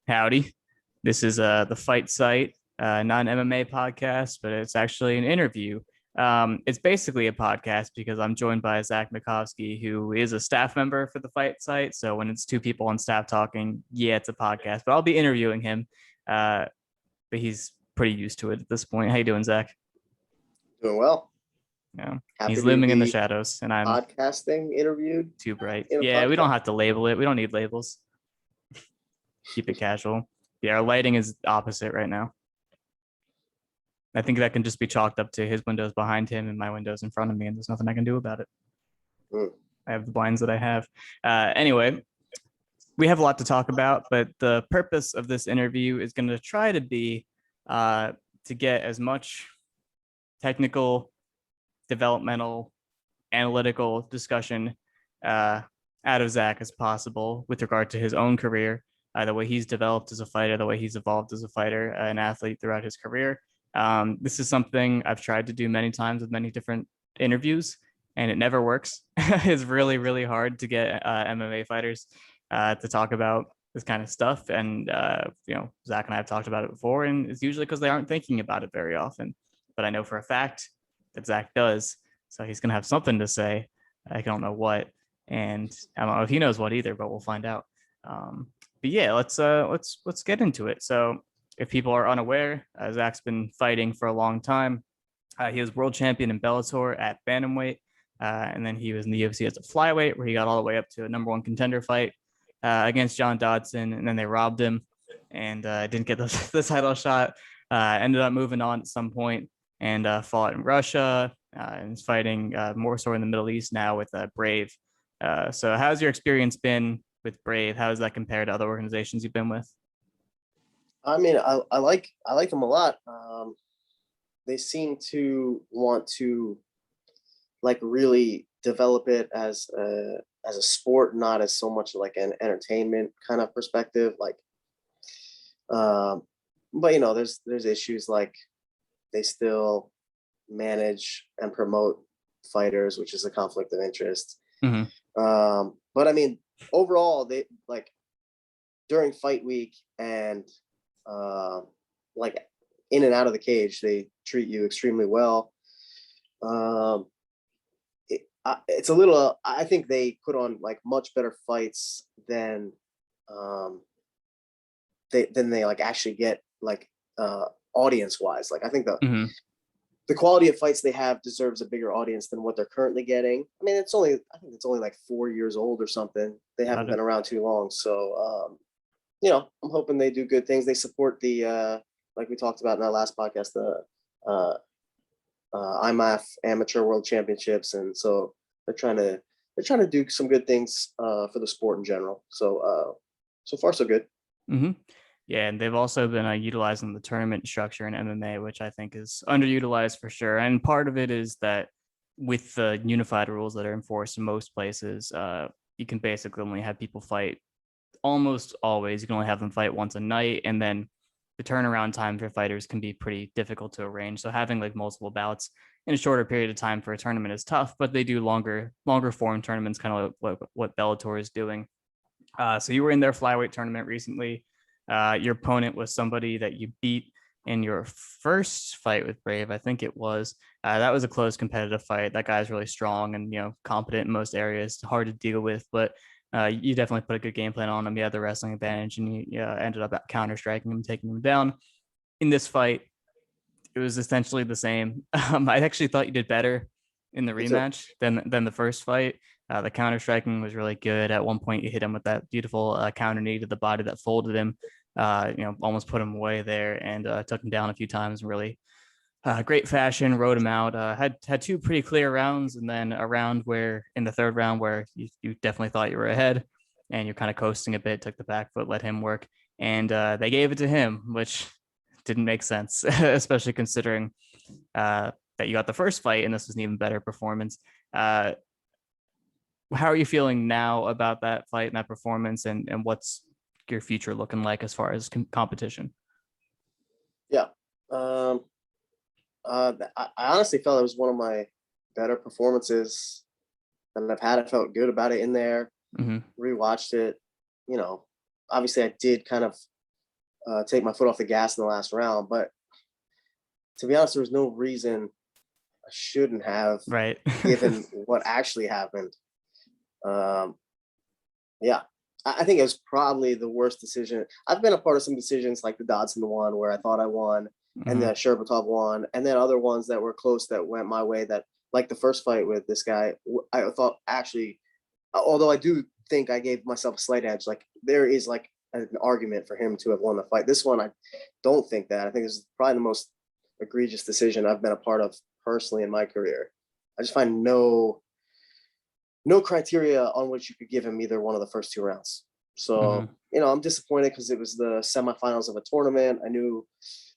Howdy. This is the Fight Site, not an MMA podcast, but it's actually an interview. It's basically a podcast because I'm joined by Zach Makovsky, who is a staff member for the Fight Site. So when it's two people on staff talking, yeah, it's a podcast. But I'll be interviewing him. But he's pretty used to it at this point. How you doing, Zach? Doing well. Yeah, Happy he's to looming in the be shadows, and I'm podcasting interviewed too bright. in a Yeah, we don't podcast. have to label it. We don't need labels. Keep it casual. Yeah, our lighting is opposite right now. I think that can just be chalked up to his windows behind him and my windows in front of me, and there's nothing I can do about it. I have the blinds that I have. Anyway, we have a lot to talk about, but the purpose of this interview is going to try to be to get as much technical, developmental, analytical discussion out of Zach as possible with regard to his own career, the way he's developed as a fighter, the way he's evolved as a fighter, an athlete throughout his career. This is something I've tried to do many times with many different interviews, and it never works. It's really, really hard to get MMA fighters to talk about this kind of stuff. And, Zach and I have talked about it before, and it's usually because they aren't thinking about it very often. But I know for a fact that Zach does. So he's going to have something to say. I don't know what. And I don't know if he knows what either, but we'll find out. But yeah, let's get into it. So if people are unaware, Zach's been fighting for a long time. He was world champion in Bellator at bantamweight, and then he was in the UFC as a flyweight, where he got all the way up to a number one contender fight against John Dodson, and then they robbed him and didn't get the title shot. Ended up moving on at some point and fought in Russia and is fighting more so in the Middle East now with Brave. So how's your experience been with Brave? How does that compare to other organizations you've been with? I mean, I like them a lot. They seem to want to really develop it as a sport, not as so much like an entertainment kind of perspective. But there's issues like they still manage and promote fighters, which is a conflict of interest. Mm-hmm. But I mean, overall, they during fight week and in and out of the cage, they treat you extremely well. It's a little. I think they put on much better fights than they actually get audience wise. I think the quality of fights they have deserves a bigger audience than what they're currently getting. I mean, I think it's only 4 years old or something. They haven't been around too long. So, I'm hoping they do good things. They support the, like we talked about in our last podcast, the IMAF Amateur World Championships. And so they're trying to do some good things for the sport in general. So, so far, so good. Mm-hmm. Yeah, and they've also been utilizing the tournament structure in MMA, which I think is underutilized for sure. And part of it is that with the unified rules that are enforced in most places, you can basically only have people fight almost always. You can only have them fight once a night, and then the turnaround time for fighters can be pretty difficult to arrange. So having multiple bouts in a shorter period of time for a tournament is tough, but they do longer form tournaments, kind of like what Bellator is doing. So you were in their flyweight tournament recently. Your opponent was somebody that you beat in your first fight with Brave, I think it was. That was a close competitive fight. That guy's really strong and competent in most areas. Hard to deal with, but you definitely put a good game plan on him. You had the wrestling advantage, and you ended up counter striking him, taking him down. In this fight, it was essentially the same. I actually thought you did better in the rematch than the first fight. The counter striking was really good. At one point, you hit him with that beautiful counter knee to the body that folded him. Almost put him away there, and took him down a few times. Really great fashion, rode him out. Had two pretty clear rounds, and then a round where in the third round where you definitely thought you were ahead, and you're kind of coasting a bit. Took the back foot, let him work, and they gave it to him, which didn't make sense, especially considering that you got the first fight, and this was an even better performance. How are you feeling now about that fight and that performance, and what's your future looking like as far as competition? Yeah. I honestly felt it was one of my better performances that I've had. I felt good about it in there. Mm-hmm. Rewatched it. Obviously I did kind of take my foot off the gas in the last round. But to be honest, there was no reason I shouldn't have, Right. given what actually happened. Yeah, I think it was probably the worst decision. I've been a part of some decisions like the Dodson one where I thought I won, and the Sherbatov one, and then other ones that were close that went my way. That, like the first fight with this guy, I thought actually, although I do think I gave myself a slight edge, like there is like an argument for him to have won the fight. This one, I don't think that. I think this is probably the most egregious decision I've been a part of personally in my career. I just find no criteria on which you could give him either one of the first 2 rounds. So, I'm disappointed because it was the semifinals of a tournament. I knew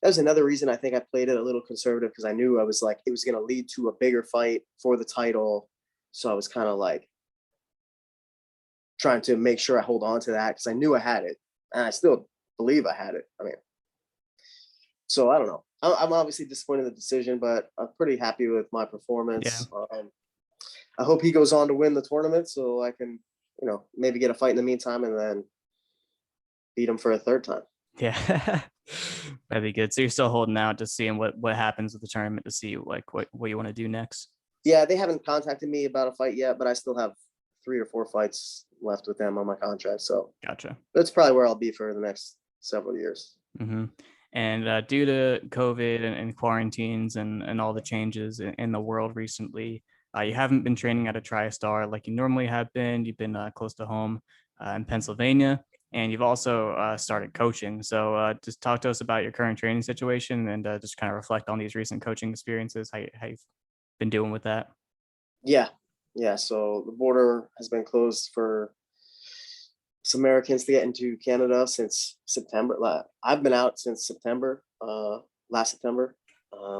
that was another reason I think I played it a little conservative, because I knew I was like, it was going to lead to a bigger fight for the title. So I was kind of like trying to make sure I hold on to that because I knew I had it. And I still believe I had it. I mean, so I don't know. I'm obviously disappointed in the decision, but I'm pretty happy with my performance. Yeah. I hope he goes on to win the tournament so I can, maybe get a fight in the meantime and then beat him for a third time. Yeah. That'd be good. So you're still holding out, just seeing what happens with the tournament to see like what you want to do next. Yeah, they haven't contacted me about a fight yet, but I still have 3 or 4 fights left with them on my contract. So Gotcha. That's probably where I'll be for the next several years. And due to COVID and quarantines and all the changes in the world recently, you haven't been training at a TriStar like you normally have been. You've been close to home in Pennsylvania, and you've also started coaching. So just talk to us about your current training situation and just kind of reflect on these recent coaching experiences, how you've been doing with that. Yeah. So the border has been closed for some Americans to get into Canada since September. I've been out since September, last September.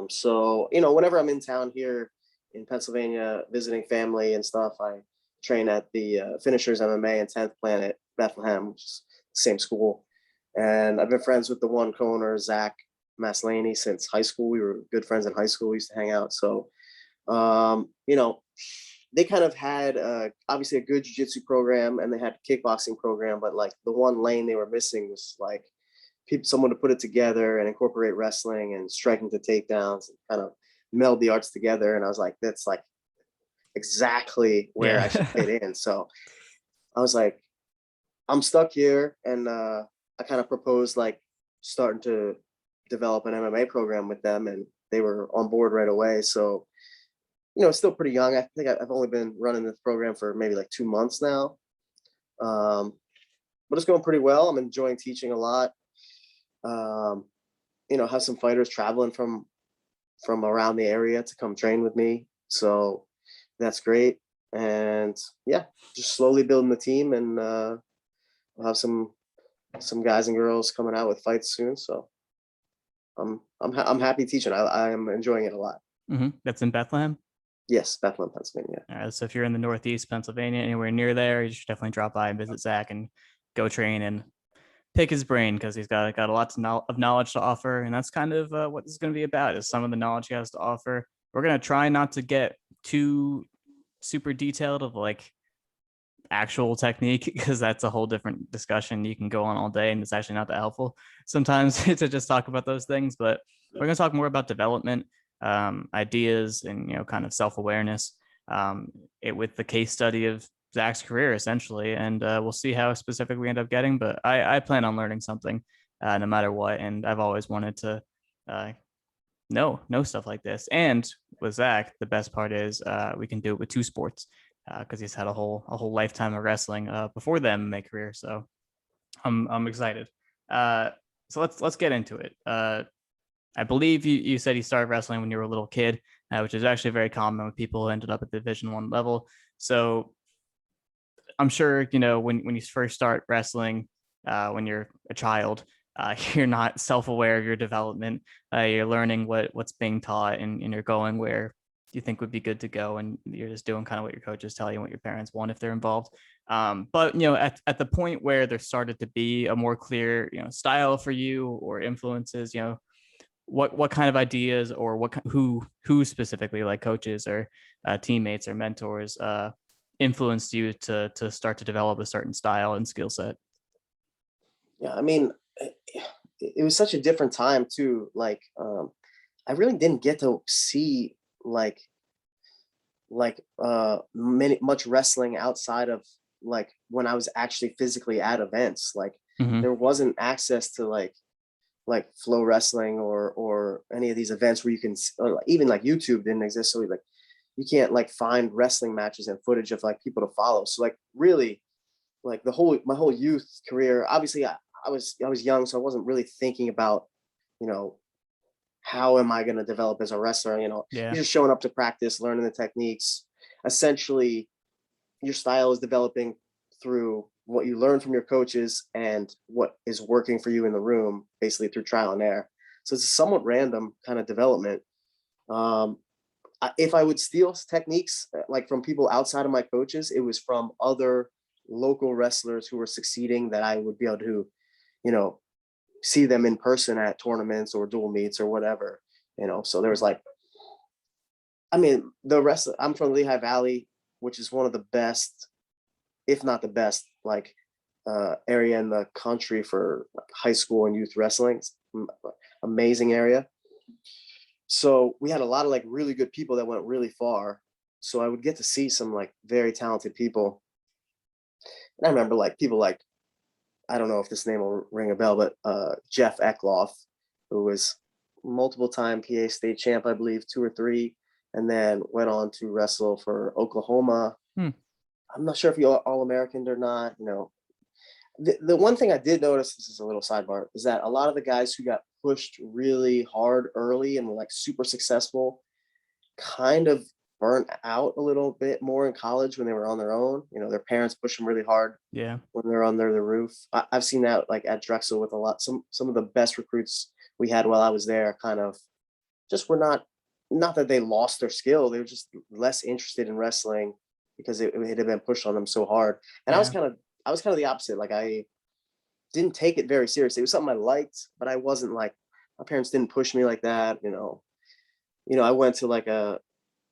So, whenever I'm in town here in Pennsylvania, visiting family and stuff, I train at the Finishers MMA and 10th Planet, Bethlehem, which is the same school. And I've been friends with the one co-owner, Zach Makovsky, since high school. We were good friends in high school. We used to hang out. So, they kind of had obviously a good jiu-jitsu program, and they had a kickboxing program, but like the one lane they were missing was like someone to put it together and incorporate wrestling and striking to takedowns and kind of meld the arts together. And I was like, that's like exactly where I should fit in. So I was like, I'm stuck here. And I kind of proposed like starting to develop an MMA program with them, and they were on board right away. So it's still pretty young. I think I've only been running this program for maybe like 2 months now. But it's going pretty well. I'm enjoying teaching a lot. Have some fighters traveling from around the area to come train with me. So that's great. And yeah, just slowly building the team, and we'll have some guys and girls coming out with fights soon. So I'm happy teaching. I am enjoying it a lot. That's in Bethlehem? Yes, Bethlehem, Pennsylvania. All right, so if you're in the Northeast Pennsylvania, anywhere near there, you should definitely drop by and visit Zach and go train and pick his brain, because he's got a lot of knowledge to offer, and that's kind of what this is going to be about, is some of the knowledge he has to offer. We're going to try not to get too super detailed of like actual technique, because that's a whole different discussion you can go on all day, and it's actually not that helpful sometimes to just talk about those things. But we're going to talk more about development, ideas, and kind of self-awareness, with the case study of Zach's career essentially, and we'll see how specific we end up getting. But I plan on learning something no matter what, and I've always wanted to know stuff like this. And with Zach, the best part is we can do it with 2 sports, because he's had a whole lifetime of wrestling before the MMA career. So I'm excited. So let's get into it. I believe you said you started wrestling when you were a little kid, which is actually very common with people who ended up at the Division I level. So I'm sure, when you first start wrestling, when you're a child, you're not self-aware of your development. You're learning what's being taught, and you're going where you think would be good to go. And you're just doing kind of what your coaches tell you, what your parents want if they're involved. But, at the point where there started to be a more clear, style for you or influences, what kind of ideas, or who specifically, like coaches or teammates or mentors, influenced you to start to develop a certain style and skill set? Yeah, I mean, it was such a different time too. Like, I really didn't get to see like much wrestling outside of like when I was actually physically at events. Like, Hmm. there wasn't access to like flow wrestling or any of these events where you can, or even like YouTube didn't exist, so like you can't like find wrestling matches and footage of like people to follow. So like really, like my whole youth career, obviously I was young, so I wasn't really thinking about, you know, how am I going to develop as a wrestler. You know, Yeah. you're just showing up to practice, learning the techniques. Essentially, your style is developing through what you learn from your coaches and what is working for you in the room, basically through trial and error. So it's a somewhat random kind of development. Um, if I would steal techniques like from people outside of my coaches, it was from other local wrestlers who were succeeding that I would be able to, you know, see them in person at tournaments or dual meets or whatever. You know, so there was like, I mean, the rest. I'm from Lehigh Valley, which is one of the best, if not the best, like area in the country for like, high school and youth wrestling. It's amazing area. So we had a lot of like really good people that went really far. So I would get to see some like very talented people. And I remember like people like, I don't know if this name will ring a bell, but Jeff Eckloff, who was multiple time PA state champ, I believe, 2 or 3, and then went on to wrestle for Oklahoma. Hmm. I'm not sure if you're all American or not. You know, the one thing I did notice, this is a little sidebar, is that a lot of the guys who got pushed really hard early and were like super successful kind of burnt out a little bit more in college when they were on their own. You know, their parents push them really hard Yeah. when they're under the roof. I've seen that like at Drexel with some of the best recruits we had while I was there kind of just were not that they lost their skill. They were just less interested in wrestling because it had been pushed on them so hard. And Yeah. I was kind of the opposite. Like I didn't take it very seriously. It was something I liked, but I wasn't like, my parents didn't push me like that. I went to like a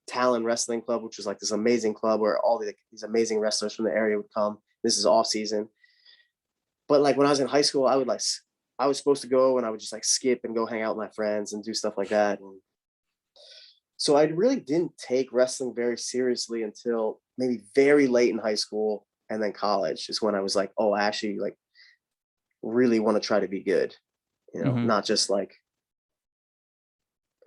Talon Wrestling Club, which was like this amazing club where all these amazing wrestlers from the area would come. This is off season. But like when I was in high school, I was supposed to go and I would just like skip and go hang out with my friends and do stuff like that. And so I really didn't take wrestling very seriously until maybe very late in high school, and then college is when I was like, oh, I actually like really want to try to be good, Hmm. not just like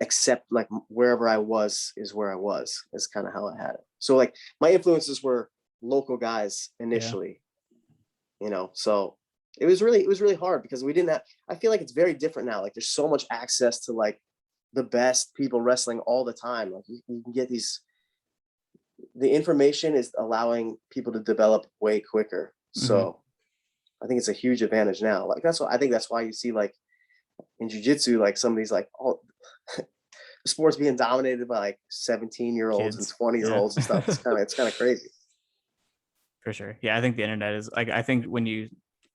accept like wherever I was is where I was, is kind of how I had it. So like my influences were local guys Yeah. initially, so it was really hard because we didn't have, I feel like it's very different now. Like there's so much access to like the best people wrestling all the time. Like you can get the information is allowing people to develop way quicker. Hmm. So I think it's a huge advantage now. Like I think that's why you see like in jiu-jitsu, like some of these like all sports being dominated by like 17-year-olds and Kids. 20-year-olds and stuff. It's kind of crazy. For sure. Yeah, I think the internet is like, I think when you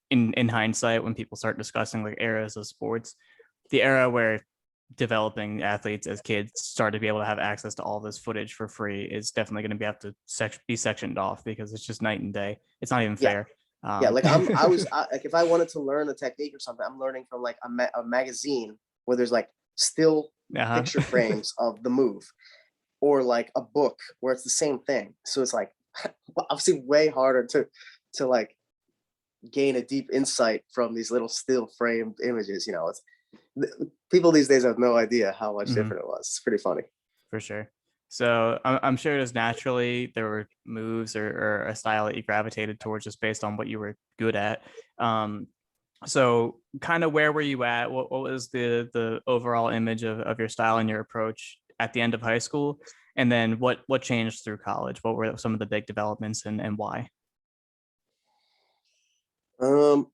in hindsight, when people start discussing like eras of sports, the era where developing athletes as kids start to be able to have access to all this footage for free is definitely going to be sectioned off, because it's just night and day. It's not even Yeah. fair. Yeah. Like like if I wanted to learn a technique or something, I'm learning from like a magazine where there's like still Uh-huh. picture frames of the move, or like a book where it's the same thing. So it's like obviously way harder to like gain a deep insight from these little still framed images. It's people these days have no idea how much Mhm. different it was. It's pretty funny. For sure. So I'm sure just naturally there were moves or a style that you gravitated towards just based on what you were good at. So kind of where were you at? What was the overall image of your style and your approach at the end of high school? And then what changed through college? What were some of the big developments and why? Um,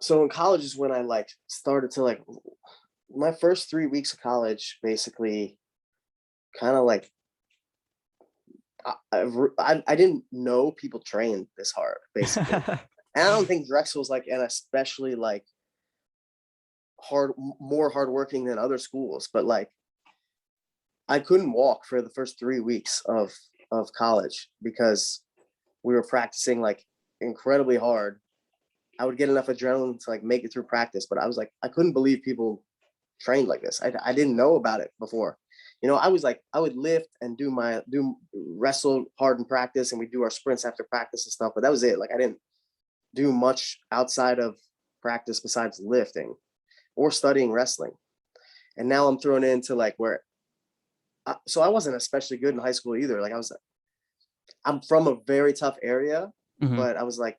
so in college is when I like started to like my first 3 weeks of college, basically kind of like I didn't know people trained this hard, basically. And I don't think Drexel's like an especially like more hardworking than other schools, but like I couldn't walk for the first 3 weeks of college because we were practicing like incredibly hard. I would get enough adrenaline to like make it through practice. But I was like, I couldn't believe people trained like this. I didn't know about it before. I was like, I would lift and do wrestle hard in practice, and we do our sprints after practice and stuff. But that was it. Like I didn't do much outside of practice besides lifting or studying wrestling. And now I'm thrown into like so I wasn't especially good in high school either. Like I'm from a very tough area, but I was like,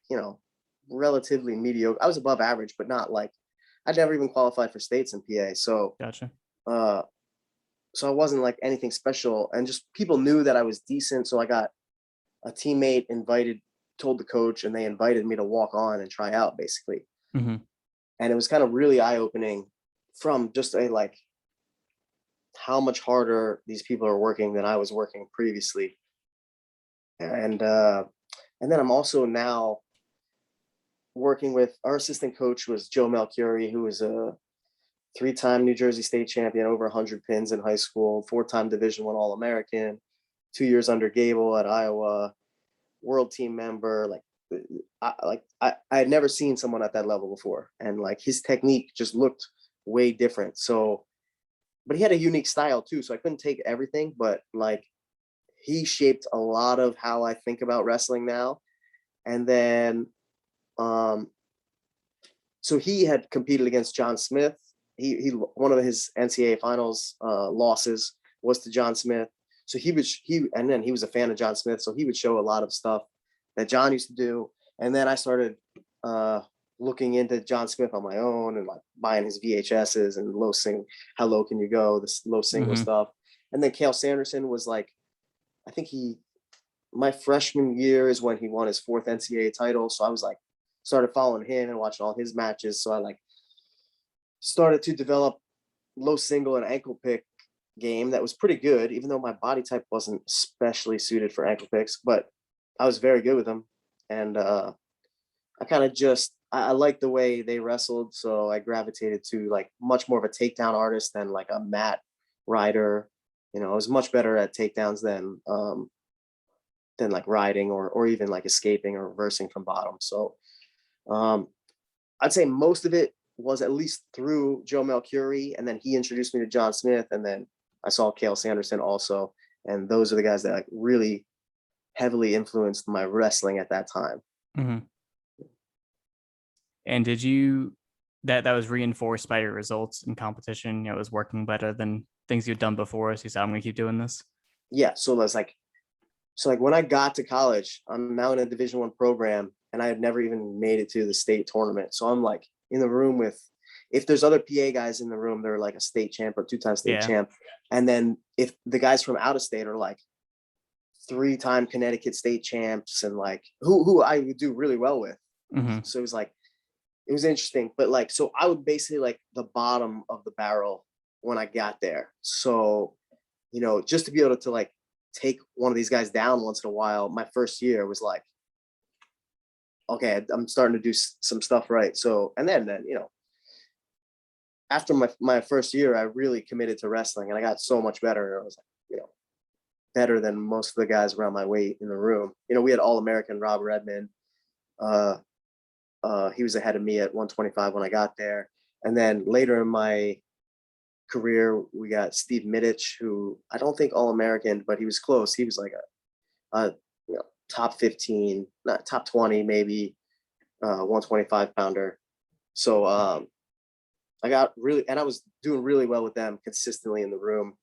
relatively mediocre. I was above average, but not like, I'd never even qualified for states in PA. So, Gotcha. So I wasn't like anything special, and just people knew that I was decent. So I got a teammate told the coach, and they invited me to walk on and try out basically. And it was kind of really eye opening from just like how much harder these people are working than I was working previously. And then I'm also now working with, our assistant coach was Joe Melchiori, who was a 3-time New Jersey state champion, over 100 pins in high school, 4-time Division I All-American, 2 years under Gable at Iowa, world team member. I had never seen someone at that level before. And like his technique just looked way different. So, but he had a unique style too. So I couldn't take everything, but like he shaped a lot of how I think about wrestling now. And then, so he had competed against John Smith. He one of his NCAA finals losses was to John Smith. So and then he was a fan of John Smith. So he would show a lot of stuff that John used to do. And then I started looking into John Smith on my own and like buying his VHSs and how low can you go, this low single stuff. And then Cale Sanderson was like, I think my freshman year is when he won his 4th NCAA title. So I was like, started following him and watching all his matches. So I like started to develop low single and ankle pick game that was pretty good, even though my body type wasn't especially suited for ankle picks, but I was very good with them. And I kind of I liked the way they wrestled. So I gravitated to like much more of a takedown artist than like a mat rider. I was much better at takedowns than like riding or even like escaping or reversing from bottom. So I'd say most of it was at least through Joe Melchiori, and then he introduced me to John Smith, and then I saw Cale Sanderson also. And those are the guys that like really heavily influenced my wrestling at that time. And did you, that was reinforced by your results in competition? It was working better than things you'd done before. So you said, I'm going to keep doing this. Yeah. So that's like, when I got to college, I'm now in a Division I program, and I had never even made it to the state tournament. So I'm like in the room if there's other PA guys in the room, they're like a state champ or 2-time state champ. And then if the guys from out of state are like 3-time Connecticut state champs and like who I would do really well with. So it was like, it was interesting. But like, so I would basically like the bottom of the barrel when I got there. So, just to be able to like take one of these guys down once in a while, my first year was like, okay, I'm starting to do some stuff right. So, and then after my first year, I really committed to wrestling, and I got so much better. I was like, better than most of the guys around my weight in the room. We had All-American Rob Redmond. He was ahead of me at 125 when I got there. And then later in my career, we got Steve Middich, who I don't think All-American, but he was close. He was like a top 15, not top 20, maybe 125 pounder. So I got really, and I was doing really well with them consistently in the room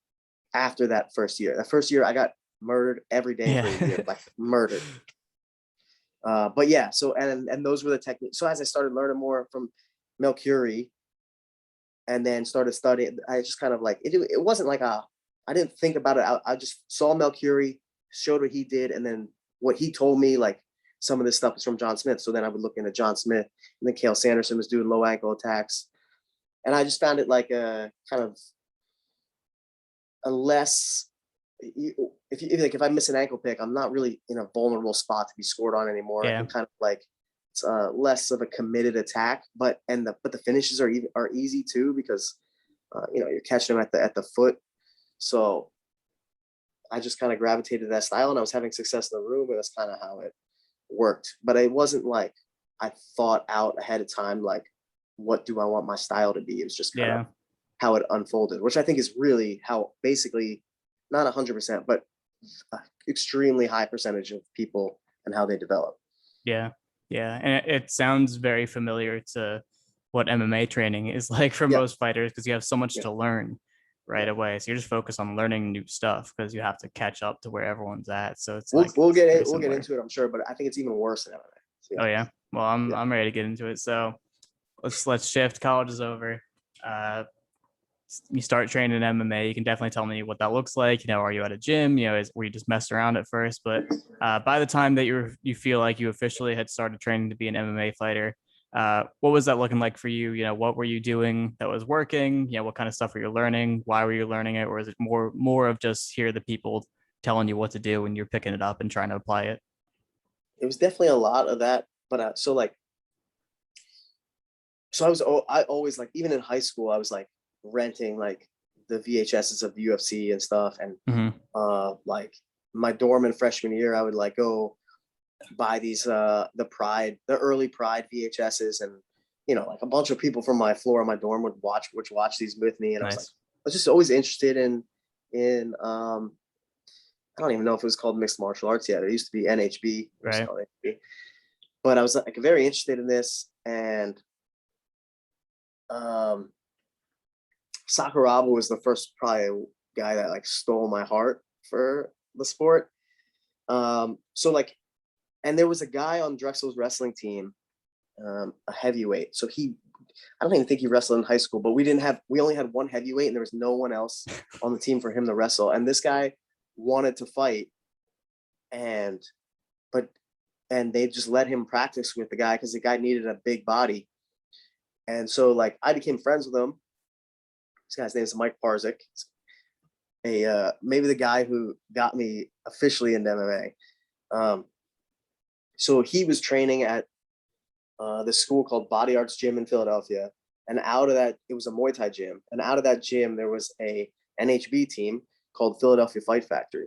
after that first year. That first year I got murdered every day for a year, like murdered. But yeah, so, and those were the techniques. So as I started learning more from Melchiori and then started studying, I just kind of like, it wasn't like I didn't think about it. I just saw Melchiori, showed what he did. And then what he told me, like some of this stuff is from John Smith. So then I would look into John Smith, and then Cale Sanderson was doing low ankle attacks. And I just found it like a kind of a less, if I miss an ankle pick, I'm not really in a vulnerable spot to be scored on anymore. I can kind of like, it's less of a committed attack, but the finishes are easy too, because you're catching them at the foot. So I just kind of gravitated to that style, and I was having success in the room, and that's kind of how it worked. But it wasn't like I thought out ahead of time, like, what do I want my style to be? It was just kind of how it unfolded, which I think is really how basically not 100%, but extremely high percentage of people and how they develop. Yeah. Yeah. And it sounds very familiar to what MMA training is like for most fighters, because you have so much to learn right away. So you're just focused on learning new stuff because you have to catch up to where everyone's at. So it's we'll get into it, I'm sure, but I think it's even worse than MMA. So, oh yeah. Well, I'm ready to get into it. So let's shift. College is over. You start training in MMA. You can definitely tell me what that looks like. You know, are you at a gym? You know, were you just messed around at first? But by the time that you feel like you officially had started training to be an MMA fighter, what was that looking like for you? You know, what were you doing that was working? You know, what kind of stuff were you learning? Why were you learning it? Or is it more of just hear the people telling you what to do and you're picking it up and trying to apply it? It was definitely a lot of that. But so I always, like, even in high school, I was like renting like the VHSs of the UFC and stuff. And like my dorm in freshman year, I would like go buy these the early Pride VHSs, and you know, like a bunch of people from my floor in my dorm would watch these with me. And I was just always interested in I don't even know if it was called mixed martial arts yet. It used to be NHB, right? But I was like very interested in this. And Sakuraba was the first probably guy that like stole my heart for the sport. So like, and there was a guy on Drexel's wrestling team, a heavyweight. So I don't even think he wrestled in high school, but we only had one heavyweight and there was no one else on the team for him to wrestle. And this guy wanted to fight, and they just let him practice with the guy because the guy needed a big body. And so like I became friends with him. This guy's name is Mike Parzik. Maybe the guy who got me officially into MMA. So he was training at this school called Body Arts Gym in Philadelphia. And out of that, it was a Muay Thai gym. And out of that gym, there was a NHB team called Philadelphia Fight Factory.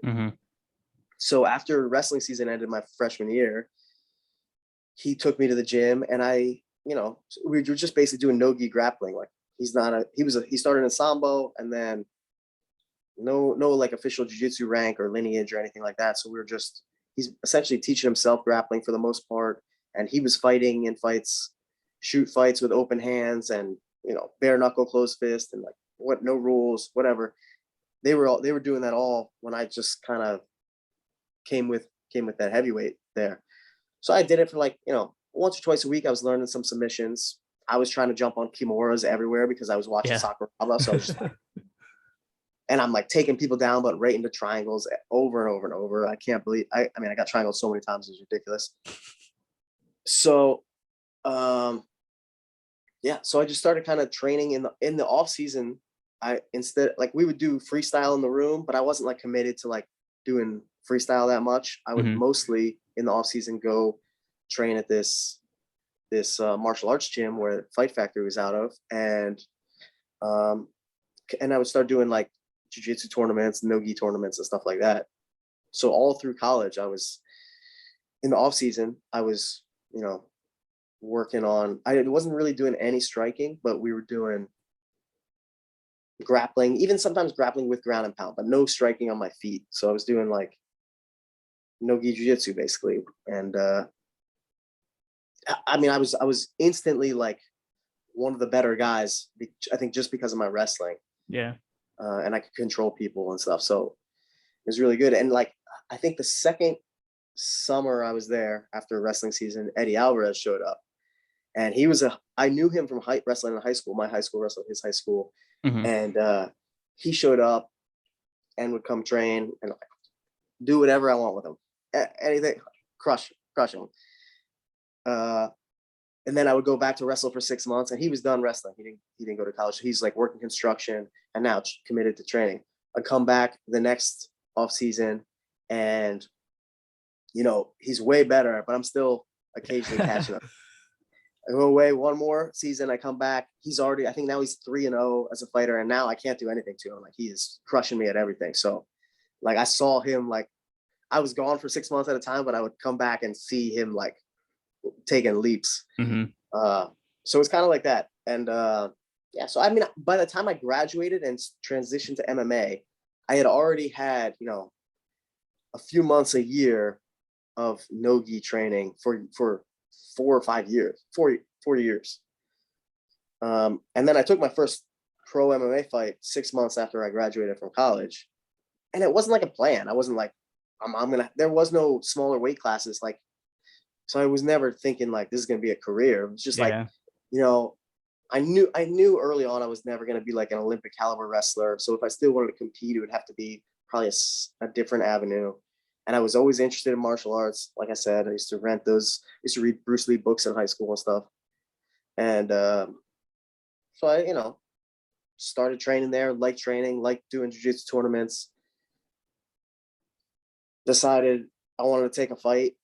So after wrestling season ended my freshman year, he took me to the gym, and we were just basically doing no-gi grappling. Like he started in Sambo, and then no like official jiu-jitsu rank or lineage or anything like that. So he's essentially teaching himself grappling for the most part. And he was fighting in fights, shoot fights with open hands and, you know, bare knuckle, closed fist, and like no rules, whatever. They were doing that all when I just kind of came with that heavyweight there. So I did it for like, you know, once or twice a week. I was learning some submissions. I was trying to jump on kimuras everywhere because I was watching Sakuraba. So I was just and I'm like taking people down, but right into triangles over and over and over. I can't believe I got triangled so many times, it was ridiculous. So so I just started kind of training in the off season. Instead, like, we would do freestyle in the room, but I wasn't like committed to like doing freestyle that much. I would mostly in the off season go train at this martial arts gym where Fight Factory was out of, and I would start doing like jiu-jitsu tournaments, no-gi tournaments and stuff like that. So all through college, I was in the off season, I was, you know, working on, I wasn't really doing any striking, but we were doing grappling, even sometimes grappling with ground and pound, but no striking on my feet. So I was doing like no-gi jiu-jitsu basically. And I was instantly like one of the better guys, I think, just because of my wrestling. Yeah. And I could control people and stuff. So it was really good. And like, I think the second summer I was there after wrestling season, Eddie Alvarez showed up, and I knew him from wrestling in high school. My high school wrestled his high school. And he showed up and would come train and do whatever I want with him. Anything, crush him. And then I would go back to wrestle for 6 months, and he was done wrestling. He didn't go to college. He's like working construction and now committed to training. I'd come back the next off season, and you know, he's way better, but I'm still occasionally catching up. I go away one more season, I come back. I think now he's 3-0 as a fighter, and now I can't do anything to him. Like, he is crushing me at everything. So like, I saw him, like, I was gone for 6 months at a time, but I would come back and see him like taking leaps. Mm-hmm. So it's kind of like that. And yeah, so I mean, by the time I graduated and transitioned to MMA, I had already had, you know, a few months, a year of no-gi training for 4 years. And then I took my first pro MMA fight 6 months after I graduated from college. And it wasn't like a plan. I wasn't like, there was no smaller weight classes. Like, so I was never thinking like, this is going to be a career. It was just like, you know, I knew early on I was never going to be like an Olympic caliber wrestler. So if I still wanted to compete, it would have to be probably a different avenue. And I was always interested in martial arts. Like I said, I used to read Bruce Lee books in high school and stuff. And so I, you know, started training there, liked training, liked doing jiu-jitsu tournaments. Decided I wanted to take a fight,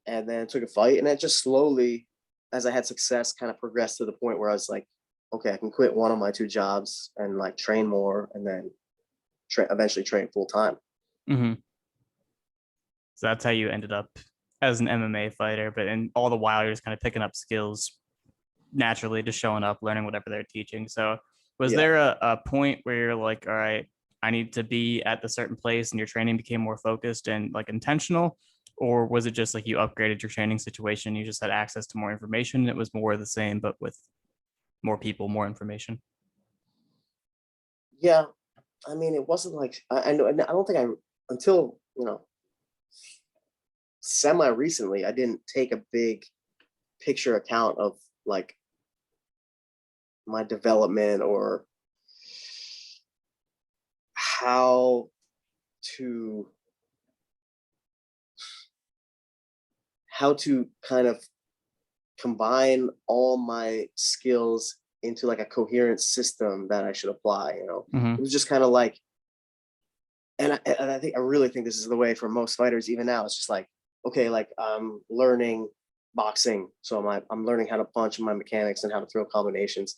and then took a fight. And it just slowly, as I had success, kind of progressed to the point where I was like, okay, I can quit one of my 2 jobs and like train more, and then eventually train full time. Mm-hmm. So that's how you ended up as an MMA fighter, but in all the while you're just kind of picking up skills naturally, just showing up, learning whatever they're teaching. So was there a point where you're like, all right, I need to be at the certain place, and your training became more focused and like intentional? Or was it just like you upgraded your training situation, you just had access to more information, and it was more of the same, but with more people, more information? Yeah. I mean, it wasn't like, I don't think until, you know, semi recently, I didn't take a big picture account of like my development or how to kind of combine all my skills into like a coherent system that I should apply. You know, Mm-hmm. It was just kind of like, and I really think this is the way for most fighters even now. It's just like, okay, like I'm learning boxing, so I'm learning how to punch and my mechanics and how to throw combinations,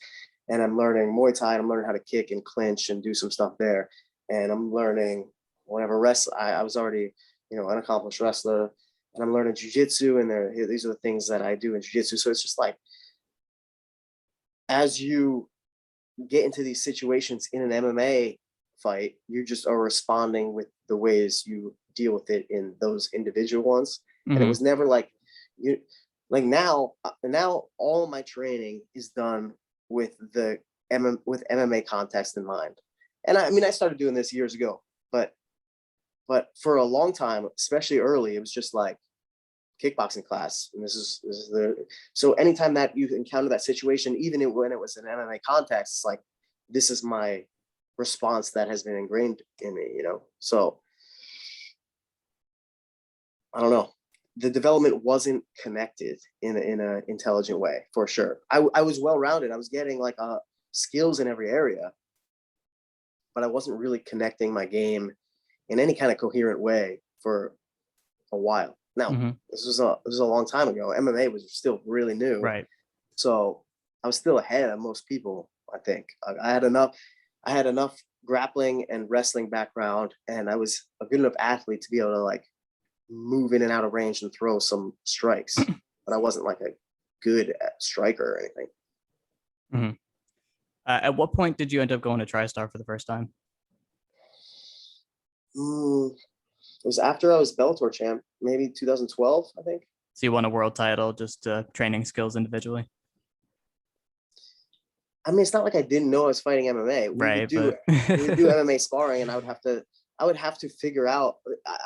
and I'm learning Muay Thai. And I'm learning how to kick and clinch and do some stuff there, and I'm learning whatever wrestling. I was already, you know, an accomplished wrestler, and I'm learning jujitsu, and these are the things that I do in jujitsu. So it's just like, as you get into these situations in an MMA fight, you just are responding with the ways you deal with it in those individual ones. Mm-hmm. And it was never like you, like now all my training is done with with MMA context in mind. And I mean, I started doing this years ago, but for a long time, especially early, it was just like kickboxing class. And this is so anytime that you encounter that situation, even when it was an MMA context, it's like, this is my response that has been ingrained in me, you know? So I don't know. The development wasn't connected in an intelligent way, for sure. I was well-rounded. I was getting like skills in every area, but I wasn't really connecting my game in any kind of coherent way for a while. Now, Mm-hmm. this was a long time ago. MMA was still really new. Right. So I was still ahead of most people, I think. I had enough grappling and wrestling background, and I was a good enough athlete to be able to like move in and out of range and throw some strikes, but I wasn't like a good striker or anything. Mm-hmm. At what point did you end up going to TriStar for the first time? It was after I was Bellator champ, maybe 2012, I think. So you won a world title, just training skills individually? I mean, it's not like I didn't know I was fighting MMA. We would do MMA sparring, and I would have to figure out.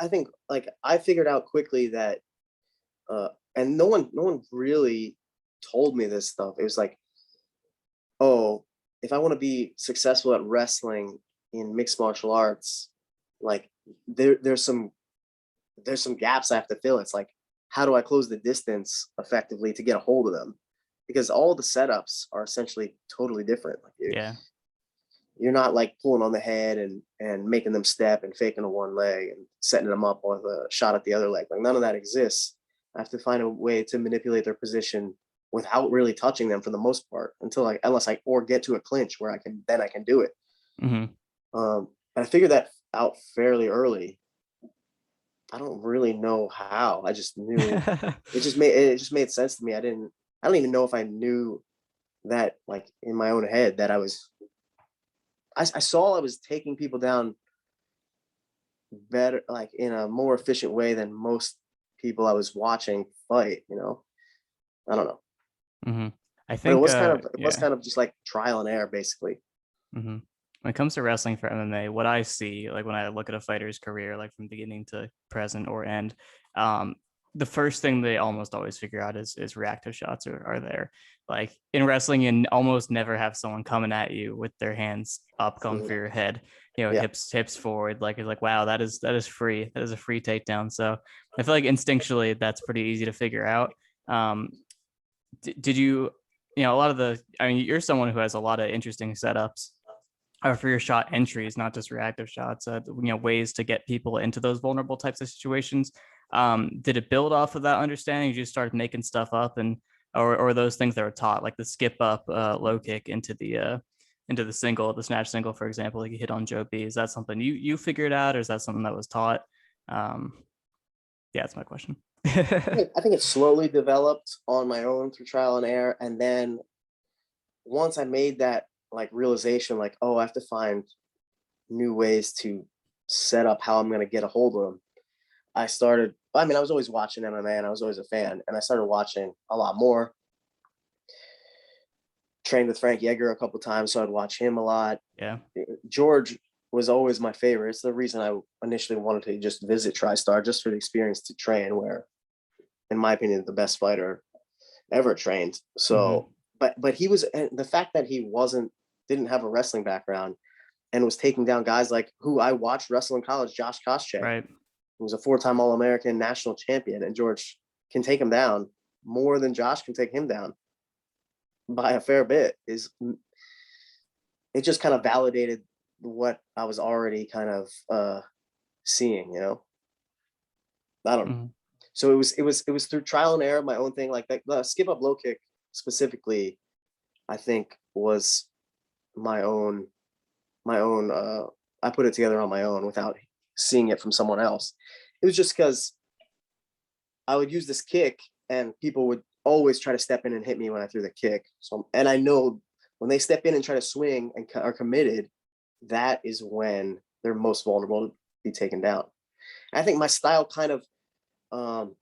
I think like I figured out quickly that, and no one really told me this stuff. It was like, oh, if I want to be successful at wrestling in mixed martial arts, like there's some gaps I have to fill. It's like, how do I close the distance effectively to get a hold of them? Because all the setups are essentially totally different. Like you're not like pulling on the head and making them step and faking a one leg and setting them up with a shot at the other leg. Like none of that exists. I have to find a way to manipulate their position without really touching them for the most part unless I get to a clinch where I can do it. Mm-hmm. And I figured that out fairly early. I don't really know how. I just knew it just made sense to me. I don't even know if I knew that, like, in my own head, that I saw I was taking people down better, like in a more efficient way than most people I was watching fight, you know. I don't know. Hmm. I But it think, was kind of it was yeah. kind of just like trial and error, basically. Hmm. When it comes to wrestling for MMA, what I see, like when I look at a fighter's career, like from beginning to present or end, um, the first thing they almost always figure out is reactive shots are there. Like in wrestling, you almost never have someone coming at you with their hands up, going for Mhm. your head, you know, Yeah. hips forward. Like it's like, wow, that is free. That is a free takedown. So I feel like instinctually that's pretty easy to figure out. Um, did you, you know, a lot of the, I mean, you're someone who has a lot of interesting setups for your shot entries, not just reactive shots, you know, ways to get people into those vulnerable types of situations. Did it build off of that understanding? You just started making stuff up, and or those things that were taught, like the skip up low kick into the single, the snatch single, for example, like you hit on Joe B. Is that something you figured out, or is that something that was taught? Um, yeah, that's my question. I think it slowly developed on my own through trial and error, and then once I made that like realization, like, oh, I have to find new ways to set up how I'm going to get a hold of them. I started. I mean, I was always watching MMA, and I was always a fan, and I started watching a lot more. Trained with Frank Yeager a couple times, so I'd watch him a lot. Yeah. George was always my favorite. It's the reason I initially wanted to just visit TriStar, just for the experience to train. Where, in my opinion, the best fighter ever trained. Mm-hmm. So, but he was, and the fact that he didn't have a wrestling background and was taking down guys like who I watched wrestle in college, Josh Koscheck, Right. who was a 4-time All-American national champion, and George can take him down more than Josh can take him down by a fair bit. Is it just kind of validated what I was already kind of seeing, you know? I don't know. Mm-hmm. So it was through trial and error, my own thing. Like that, the skip up low kick specifically, I think was my own my own. I put it together on my own without seeing it from someone else. It was just because I would use this kick, and people would always try to step in and hit me when I threw the kick. So, and I know when they step in and try to swing and are committed, that is when they're most vulnerable to be taken down. And I think my style kind of, um,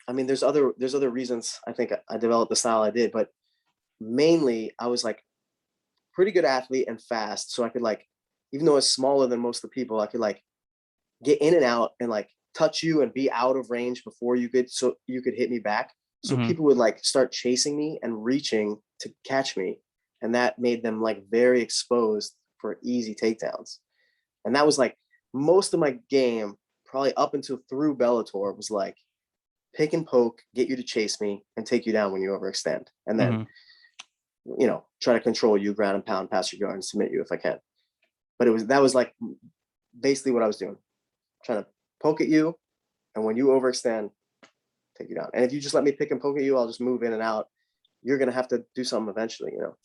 I mean, there's other reasons I think I developed the style I did, but mainly I was like pretty good athlete and fast, so I could like, even though I was smaller than most of the people, I could like get in and out and like touch you and be out of range before you could hit me back. So Mm-hmm. people would like start chasing me and reaching to catch me, and that made them like very exposed for easy takedowns. And that was like most of my game, probably up until through Bellator, was like pick and poke, get you to chase me, and take you down when you overextend, and then Mm-hmm. try to control you, ground and pound, pass your guard, and submit you if I can. But that was like basically what I was doing, trying to poke at you, and when you overextend, take you down. And if you just let me pick and poke at you, I'll just move in and out. You're gonna have to do something eventually, you know.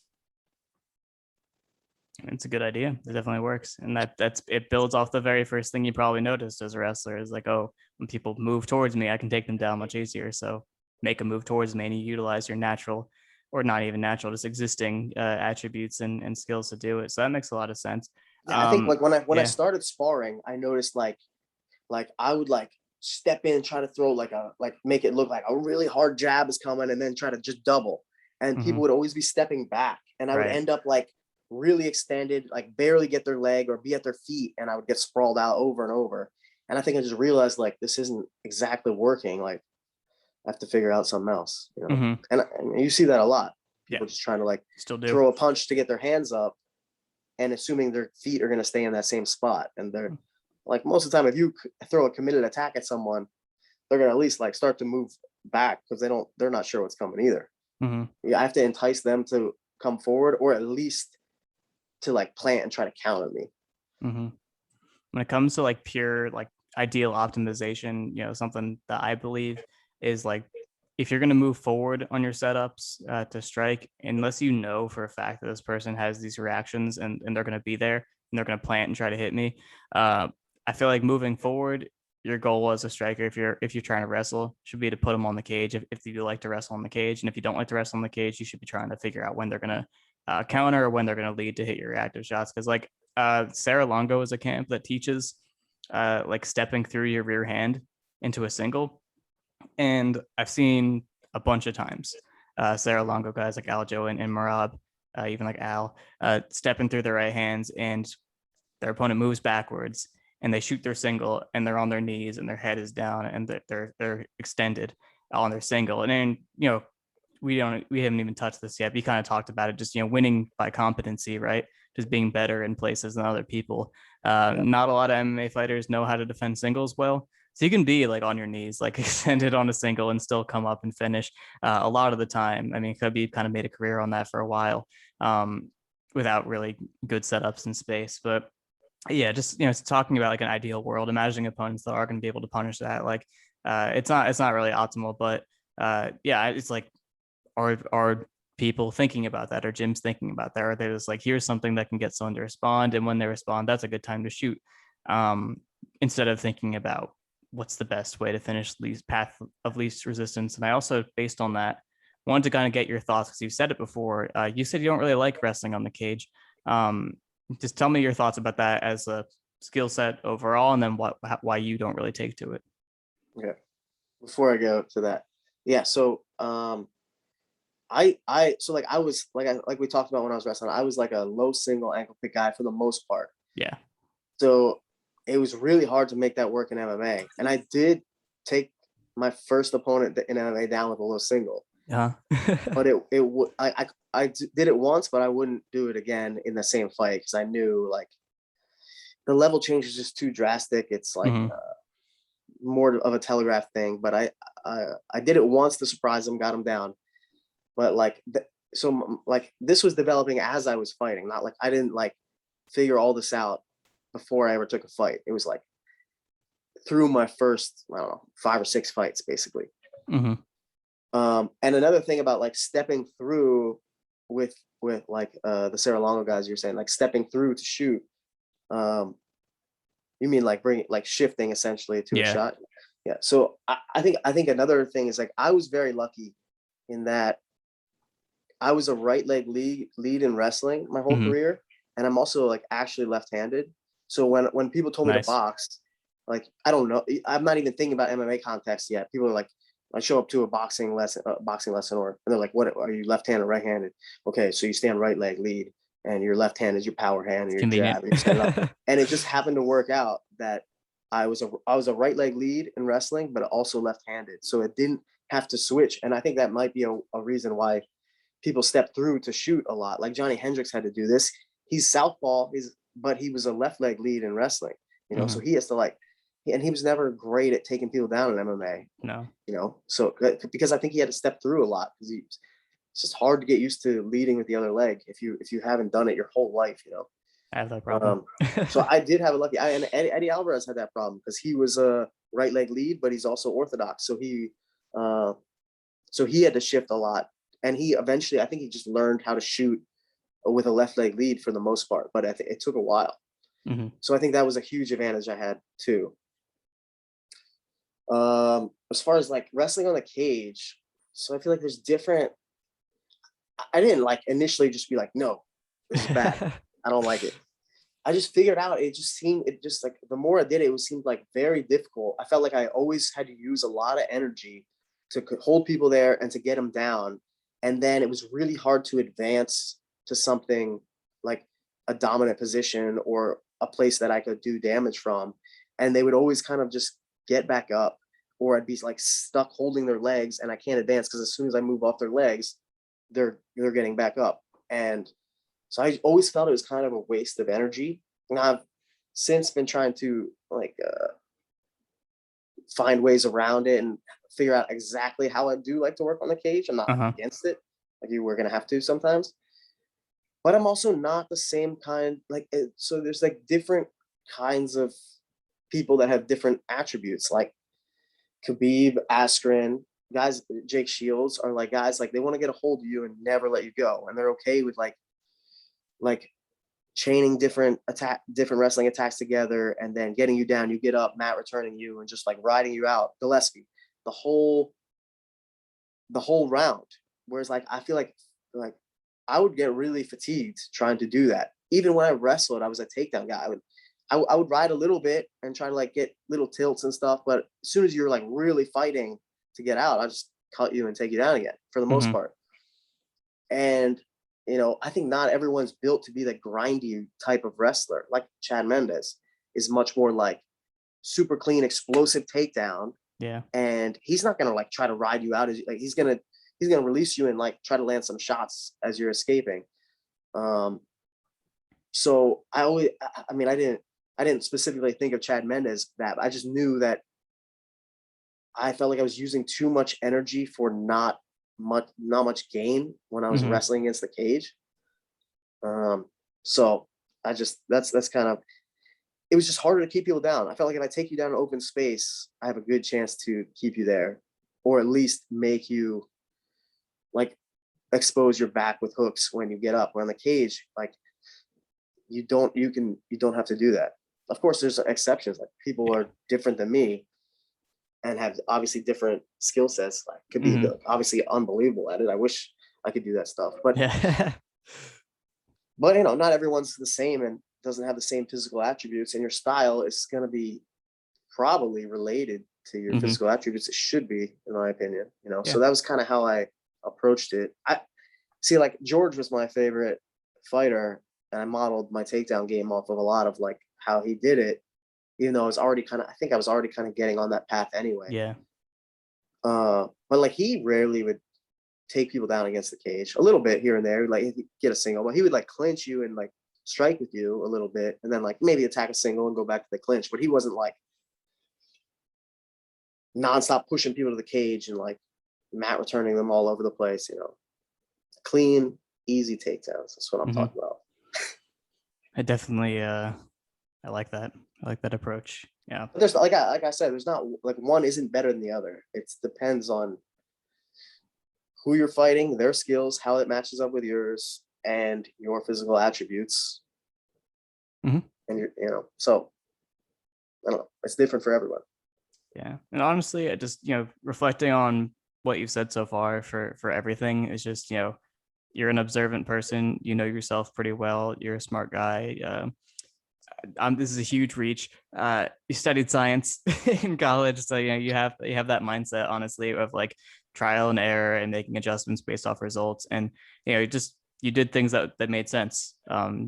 It's a good idea. It definitely works, and that's it builds off the very first thing you probably noticed as a wrestler is like, oh, when people move towards me, I can take them down much easier. So make a move towards me, and you utilize your natural, or not even natural, just existing attributes and skills to do it. So that makes a lot of sense. Yeah, I think like when I Yeah. started sparring, I noticed like I would like step in and try to throw like make it look like a really hard jab is coming, and then try to just double. And Hmm. people would always be stepping back, and I would Right. end up like really extended, like barely get their leg or be at their feet, and I would get sprawled out over and over. And I think I just realized like this isn't exactly working. Like I have to figure out something else, you know. Hmm. And you see that a lot. Yeah. People just trying to like Still do. throw a punch to get their hands up, and assuming their feet are going to stay in that same spot. And they're like, most of the time, if you throw a committed attack at someone, they're going to at least like start to move back because they're not sure what's coming either. Hmm. Yeah, I have to entice them to come forward, or at least to like plant and try to counter me. Hmm. When it comes to like pure like ideal optimization, you know, something that I believe is like if you're going to move forward on your setups to strike, unless you know for a fact that this person has these reactions and they're going to be there and they're going to plant and try to hit me, uh, I feel like moving forward, your goal as a striker, if you're trying to wrestle, should be to put them on the cage. If you like to wrestle on the cage, and if you don't like to wrestle on the cage, you should be trying to figure out when they're gonna counter or when they're gonna lead to hit your reactive shots. Because like Sarah Longo is a camp that teaches like stepping through your rear hand into a single, and I've seen a bunch of times Sarah Longo guys like Aljo and Marab, even like Al, stepping through their right hands, and their opponent moves backwards and they shoot their single and they're on their knees and their head is down and they're extended on their single. And then, you know, we haven't even touched this yet. We kind of talked about it, just, you know, winning by competency, right? Just being better in places than other people. Not a lot of MMA fighters know how to defend singles well. So you can be like on your knees, like extended on a single and still come up and finish a lot of the time. I mean, Khabib kind of made a career on that for a while without really good setups in space. But yeah, just, you know, it's talking about like an ideal world, imagining opponents that are going to be able to punish that. Like it's not really optimal, but yeah, it's like, are people thinking about that? Or gyms thinking about that? Or they're just like, here's something that can get someone to respond, and when they respond, that's a good time to shoot. Instead of thinking about what's the best way to finish least path of least resistance. And I also, based on that, wanted to kind of get your thoughts, because you've said it before. You said you don't really like wrestling on the cage. Just tell me your thoughts about that as a skill set overall, and then why you don't really take to it. Okay. Before I go to that, yeah. So I was like we talked about when I was wrestling. I was like a low single ankle pick guy for the most part. Yeah. So it was really hard to make that work in MMA, and I did take my first opponent in MMA down with a low single. Yeah. But I did it once, but I wouldn't do it again in the same fight, because I knew like the level change is just too drastic. It's like more of a telegraph thing. But I did it once to surprise him, got him down. But like so like this was developing as I was fighting, not like I didn't like figure all this out before I ever took a fight. It was like through my first, I don't know, 5 or 6 fights basically. And another thing about like stepping through with like the Sarah Longo guys, you're saying like stepping through to shoot. You mean like shifting essentially to a shot? Yeah. So I think another thing is like I was very lucky in that I was a right leg lead in wrestling my whole career, and I'm also like actually left-handed. So when people told me to box, like I don't know, I'm not even thinking about MMA context yet. People are like, I show up to a boxing lesson, and they're like, "What are you, left-handed or right-handed?" Okay, so you stand right leg lead, and your left hand is your power hand, and your jab, and you stand up. And it just happened to work out that I was a right leg lead in wrestling, but also left-handed, so it didn't have to switch. And I think that might be a reason why people step through to shoot a lot. Like Johnny Hendricks had to do this. He's southpaw, but he was a left leg lead in wrestling, you know, so he has to like. And he was never great at taking people down in MMA. No. You know, so because I think he had to step through a lot, because it's just hard to get used to leading with the other leg if you haven't done it your whole life, you know. I have that problem. So I did have a lucky. And Eddie Alvarez had that problem because he was a right leg lead, but he's also orthodox. So he had to shift a lot, and he eventually, I think he just learned how to shoot with a left leg lead for the most part, but it took a while. So I think that was a huge advantage I had too. As far as like wrestling on the cage, so I feel like there's different. I didn't like initially just be like, no, this is bad. I don't like it. I just figured out, it just like the more I did it, seemed like very difficult. I felt like I always had to use a lot of energy to hold people there and to get them down. And then it was really hard to advance to something like a dominant position or a place that I could do damage from. And they would always kind of just get back up, or I'd be like stuck holding their legs and I can't advance because as soon as I move off their legs, they're getting back up. And so I always felt it was kind of a waste of energy. And I've since been trying to like find ways around it and figure out exactly how I do like to work on the cage. I'm not against it. Like you were going to have to sometimes, but I'm also not the same kind. So there's like different kinds of people that have different attributes. Like Khabib, Askren, guys, Jake Shields are like guys like they want to get a hold of you and never let you go, and they're okay with like chaining different wrestling attacks together, and then getting you down, you get up, mat returning you, and just like riding you out, Gillespie, the whole round. Whereas like I feel like I would get really fatigued trying to do that. Even when I wrestled, I was a takedown guy. I would ride a little bit and try to like get little tilts and stuff, but as soon as you're like really fighting to get out, I just cut you and take you down again for the most part. And I think not everyone's built to be the grindy type of wrestler. Like Chad Mendes is much more like super clean, explosive takedown. Yeah. And he's not gonna like try to ride you out. Like he's gonna release you and like try to land some shots as you're escaping. So I didn't specifically think of Chad Mendes that. I just knew that I felt like I was using too much energy for not much gain when I was wrestling against the cage. So I just that's kind of, it was just harder to keep people down. I felt like if I take you down an open space, I have a good chance to keep you there, or at least make you like expose your back with hooks when you get up. Where on the cage, like you don't have to do that. Of course, there's exceptions. Like people are different than me and have obviously different skill sets. Like could be obviously unbelievable at it. I wish I could do that stuff, but but not everyone's the same and doesn't have the same physical attributes, and your style is going to be probably related to your physical attributes. It should be, in my opinion. So that was kind of how I approached it. I see, like George was my favorite fighter, and I modeled my takedown game off of a lot of like how he did it, even though I was already kind of getting on that path anyway. Yeah. But like he rarely would take people down against the cage. A little bit here and there, like he'd get a single, but he would like clinch you and like strike with you a little bit, and then like maybe attack a single and go back to the clinch. But he wasn't like nonstop pushing people to the cage and like mat returning them all over the place. Clean, easy takedowns. That's what I'm talking about. I definitely I like that. I like that approach. Yeah. But there's like I said, there's not like one isn't better than the other. It depends on who you're fighting, their skills, how it matches up with yours, and your physical attributes. And so I don't know. It's different for everyone. Yeah. And honestly, I just, reflecting on what you've said so far for everything is just, you're an observant person, you know yourself pretty well. You're a smart guy. This is a huge reach. You studied science in college, so you have that mindset, honestly, of like trial and error and making adjustments based off results. And you did things that made sense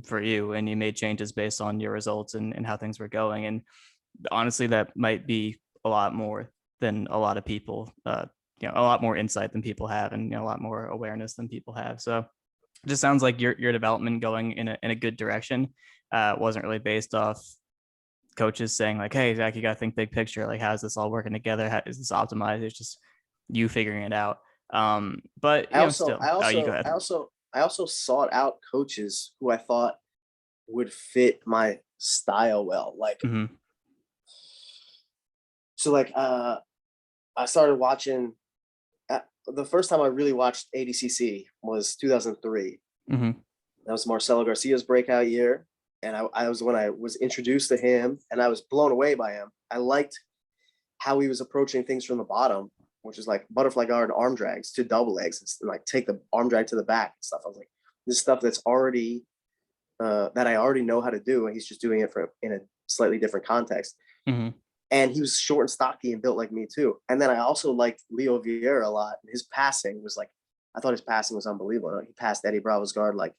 for you, and you made changes based on your results and how things were going. And honestly, that might be a lot more than a lot of people. A lot more insight than people have, and a lot more awareness than people have. So it just sounds like your development going in a good direction. Wasn't really based off coaches saying like, hey, Zach, you got to think big picture. Like, how's this all working together? How is this optimized? It's just you figuring it out. But I also sought out coaches who I thought would fit my style well. Like, so like, I started watching. The first time I really watched ADCC was 2003. That was Marcelo Garcia's breakout year. And I was when I was introduced to him, and I was blown away by him. I liked how he was approaching things from the bottom, which is like butterfly guard arm drags to double legs and like take the arm drag to the back and stuff. I was like, this stuff that's already that I already know how to do, and he's just doing it in a slightly different context. And he was short and stocky and built like me too. And then I also liked Leo Vieira a lot. His passing was like, I thought his passing was unbelievable. He passed Eddie Bravo's guard like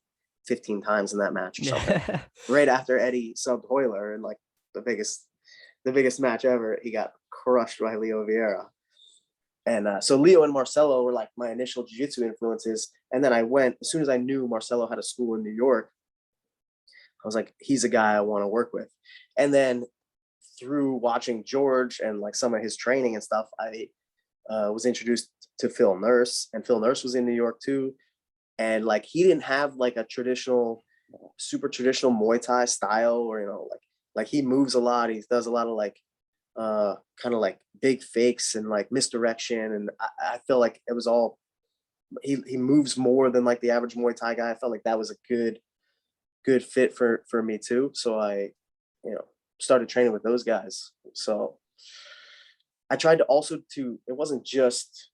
15 times in that match or something. Right after Eddie subbed Hoyler in like the biggest match ever, he got crushed by Leo Vieira. And so Leo and Marcelo were like my initial jiu-jitsu influences. And then I went, as soon as I knew Marcelo had a school in New York, I was like, he's a guy I want to work with. And then through watching George and like some of his training and stuff, I was introduced to Phil Nurse, and Phil Nurse was in New York too. And like, he didn't have like a super traditional Muay Thai style, or, like he moves a lot. He does a lot of like, kind of like big fakes and like misdirection. And I feel like it was all, he moves more than like the average Muay Thai guy. I felt like that was a good good fit for me too. So I, started training with those guys. So I tried to also it wasn't just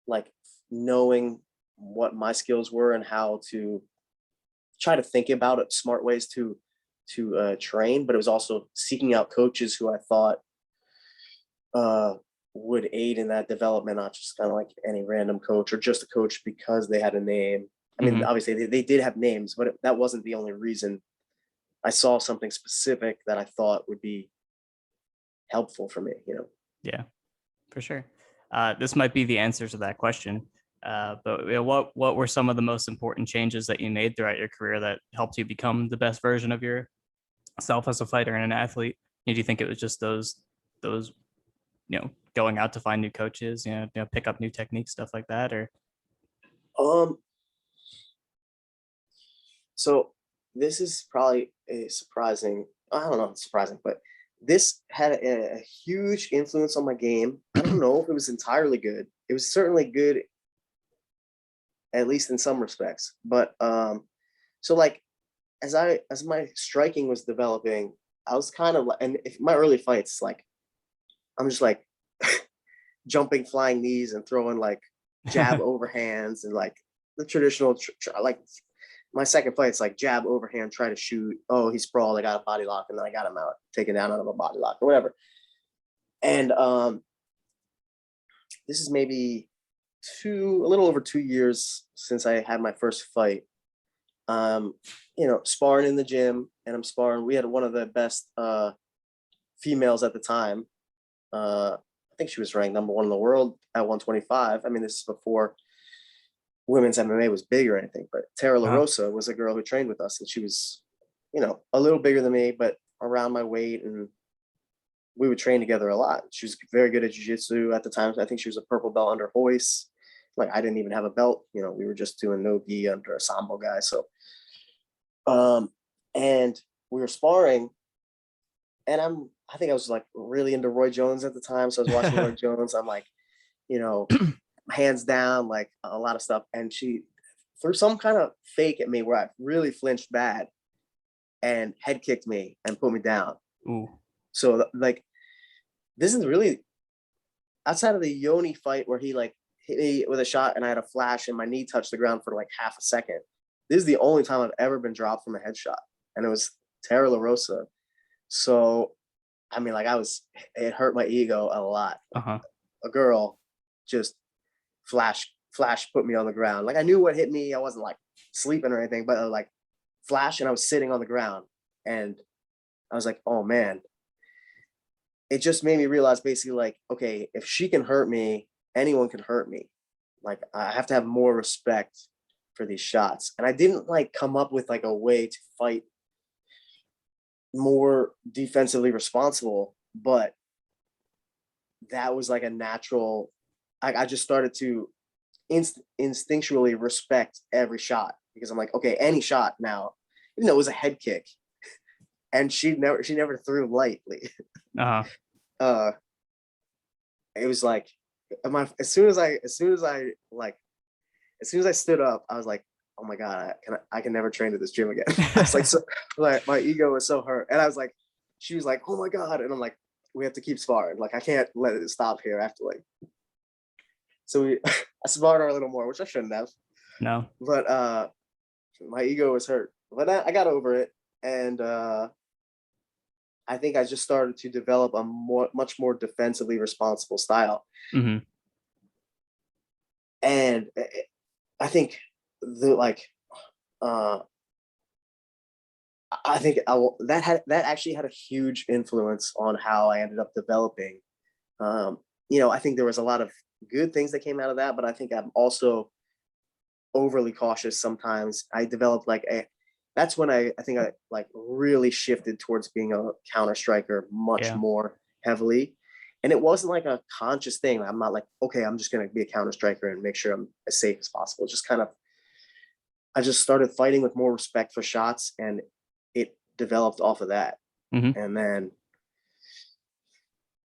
like knowing what my skills were and how to try to think about it, smart ways to train, but it was also seeking out coaches who I thought would aid in that development, not just kind of like any random coach or just a coach because they had a name. I mean, obviously they did have names, but that wasn't the only reason. I saw something specific that I thought would be helpful for me, Yeah, for sure. This might be the answer to that question. But what were some of the most important changes that you made throughout your career that helped you become the best version of yourself as a fighter and an athlete? Do you think it was just those going out to find new coaches, pick up new techniques, stuff like that, or? So this is probably I don't know, it's surprising, but this had a huge influence on my game. I don't know if it was entirely good. It was certainly good, at least in some respects. But so like as my striking was developing, I was kind of and if my early fights, like I'm just like jumping flying knees and throwing like jab overhands and like the traditional like my second fight, it's like jab overhand, try to shoot. Oh, he sprawled. I got a body lock, and then I got him out, taken down out of a body lock or whatever. And this is maybe a little over 2 years since I had my first fight. Sparring in the gym, and I'm sparring. We had one of the best females at the time. I think she was ranked number 1 in the world at 125. I mean, this is before women's MMA was big or anything, but Tara LaRosa was a girl who trained with us, and she was, a little bigger than me, but around my weight, and we would train together a lot. She was very good at jiu-jitsu at the time. I think she was a purple belt under Hoist. Like I didn't even have a belt, we were just doing no gi under a Sambo guy. So, and we were sparring, and I think I was like really into Roy Jones at the time. So I was watching Roy Jones. I'm like, hands down, like a lot of stuff. And she threw some kind of fake at me where I really flinched bad and head kicked me and put me down. Ooh. So like, this is really outside of the Yoni fight where he like hit me with a shot and I had a flash and my knee touched the ground for like half a second. This is the only time I've ever been dropped from a headshot. And it was Tara LaRosa. So, I mean, like it hurt my ego a lot. A girl just flash put me on the ground. Like I knew what hit me. I wasn't like sleeping or anything, but like flash, and I was sitting on the ground, and I was like, oh man. It just made me realize basically like, okay, if she can hurt me, anyone can hurt me. Like I have to have more respect for these shots. And I didn't like come up with like a way to fight more defensively responsible, but that was like a natural, I just started to instinctually respect every shot, because I'm like, okay, any shot now, even though it was a head kick, and she never threw lightly. It was like as soon as I stood up, I was like, oh my God, I can never train at this gym again. I was like, so like my ego was so hurt. And I was like, she was like, oh my God. And I'm like, we have to keep sparring. Like, I can't let it stop here after like, so I sparred her a little more, which I shouldn't have. No. But my ego was hurt. But I got over it. And I think I just started to develop a much more defensively responsible style. And I think that actually had a huge influence on how I ended up developing. I think there was a lot of good things that came out of that, but I think I'm also overly cautious sometimes. I developed that's when I think I like really shifted towards being a counter striker much more heavily. And it wasn't like a conscious thing. I'm not like, okay, I'm just going to be a counter striker and make sure I'm as safe as possible. Just kind of, I just started fighting with more respect for shots, and it developed off of that. And then,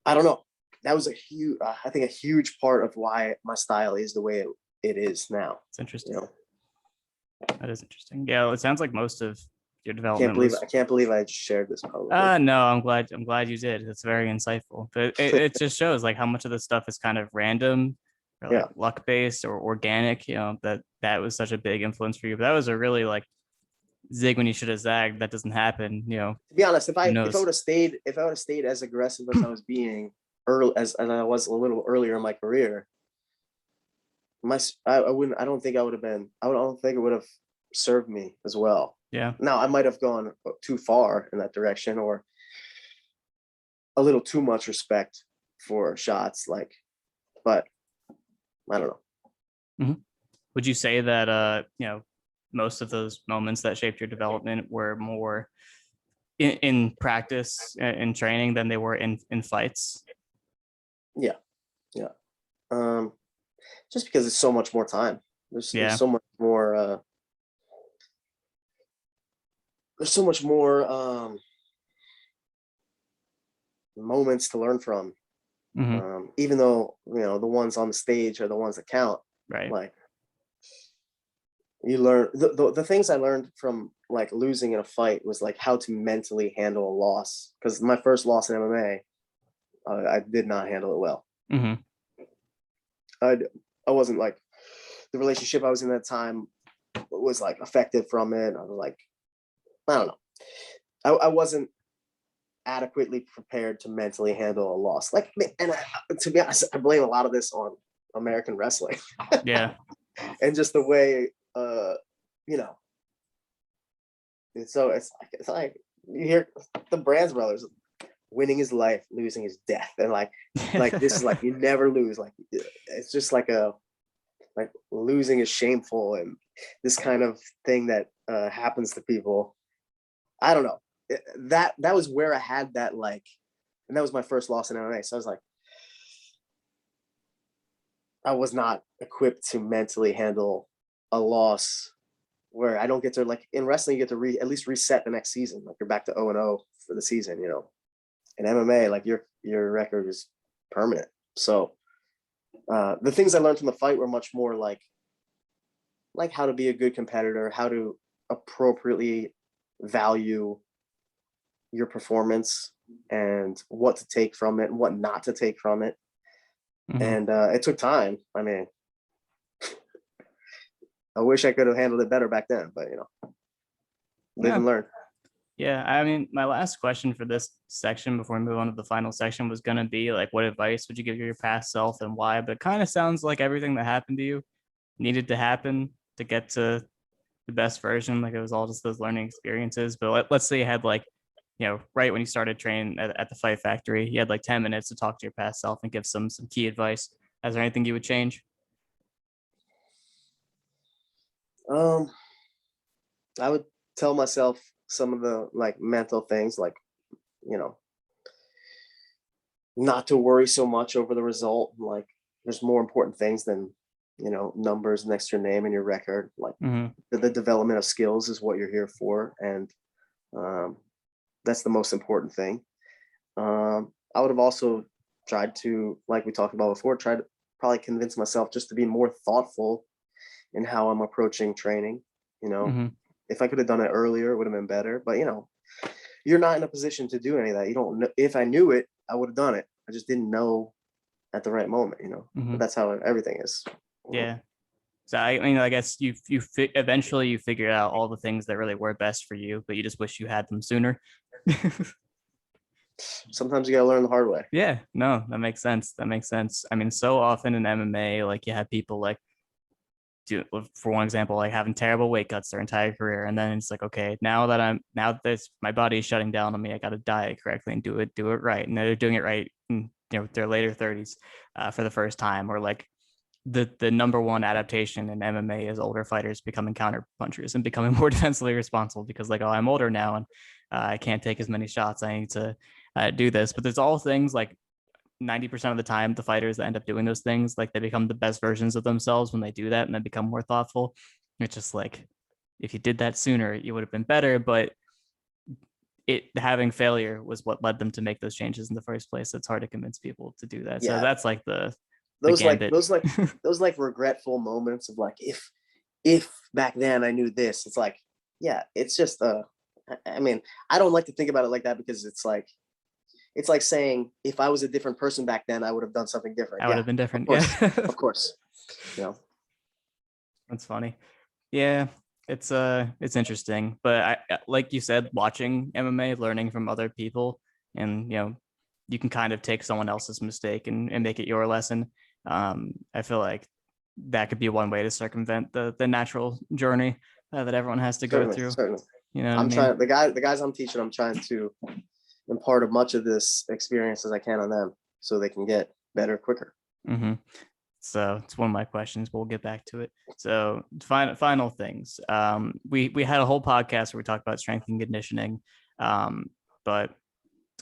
I don't know, that was I think a huge part of why my style is the way it is now. It's interesting. That is interesting. Yeah, it sounds like most of your development I can't believe I just shared this publicly. No, I'm glad you did. It's very insightful. But it just shows like how much of this stuff is kind of random or like luck based or organic, that was such a big influence for you. But that was a really like zig when you should have zagged. That doesn't happen, To be honest, if I would have stayed as aggressive as I was being early as I was a little earlier in my career, I don't think it would have served me as well. Yeah. Now I might have gone too far in that direction, or a little too much respect for shots, but I don't know. Mm-hmm. Would you say that most of those moments that shaped your development were more in practice, in training, than they were in fights? Yeah. Just because it's so much more time. There's so much more. There's so much more moments to learn from. Mm-hmm. Even though the ones on the stage are the ones that count. Right. Like you learn the things I learned from like losing in a fight was like how to mentally handle a loss. Because my first loss in MMA, I did not handle it well. Mm-hmm. I wasn't like, the relationship I was in at that time was like affected from it. I was like, I don't know. I wasn't adequately prepared to mentally handle a loss. To be honest, I blame a lot of this on American wrestling. Yeah. And just the way, it's like you hear the Brands brothers, winning is life, losing is death. And like this is like, you never lose. Like, it's just like losing is shameful. And this kind of thing that happens to people. I don't know. That was where I had that, and that was my first loss in MMA. So I was like, I was not equipped to mentally handle a loss where I don't get to, like, in wrestling, you get to at least reset the next season. Like, you're back to 0-0 for the season, In MMA, like, your record is permanent. So the things I learned from the fight were much more like how to be a good competitor, how to appropriately value your performance and what to take from it and what not to take from it. Mm-hmm. And it took time. I mean, I wish I could have handled it better back then, but live and learn. Yeah, I mean, my last question for this section before we move on to the final section was going to be like, what advice would you give your past self and why? But it kind of sounds like everything that happened to you needed to happen to get to the best version. Like, it was all just those learning experiences. But let's say you had right when you started training at the Fight Factory, you had like 10 minutes to talk to your past self and give some key advice. Is there anything you would change? I would tell myself some of the mental things, not to worry so much over the result. Like, there's more important things than numbers next to your name and your record. Like, mm-hmm. the development of skills is what you're here for, and that's the most important thing. I would have also tried to, like we talked about before, try to probably convince myself just to be more thoughtful in how I'm approaching training. Mm-hmm. If I could have done it earlier, it would have been better. But you're not in a position to do any of that. You don't know. If I knew it, I would have done it. I just didn't know at the right moment. Mm-hmm. But that's how everything is. Yeah. So I mean, I guess eventually you figured out all the things that really were best for you, but you just wish you had them sooner. Sometimes you gotta learn the hard way. Yeah, no, that makes sense. I mean, so often in MMA, like, you have people like, for one example, like having terrible weight cuts their entire career, and then it's like, okay, now that my body is shutting down on me, I got to diet correctly and do it right, and they're doing it right in their later 30s for the first time. Or like the number one adaptation in MMA is older fighters becoming counter punchers and becoming more defensively responsible because, like, oh, I'm older now and I can't take as many shots. I need to do this. But there's all things like 90% of the time, the fighters that end up doing those things, like, they become the best versions of themselves when they do that and then become more thoughtful. It's just like, if you did that sooner, you would have been better. But having failure was what led them to make those changes in the first place. It's hard to convince people to do that. Yeah. So that's like those regretful moments of like, if back then I knew this. It's like, yeah, it's just I mean, I don't like to think about it like that because it's like saying if I was a different person back then, I would have done something different. I would have been different. Of course, Yeah. of course. You know, That's funny. Yeah, it's interesting, but like you said, watching MMA, learning from other people, and you can kind of take someone else's mistake and make it your lesson. I feel like that could be one way to circumvent the natural journey that everyone has to go through. certainly. You know what I'm I mean? trying the guys I'm teaching, I'm trying to impart as much of this experience as I can on them so they can get better quicker. Mm-hmm. So it's one of my questions, but we'll get back to it. So final things. We had a whole podcast where we talked about strength and conditioning, but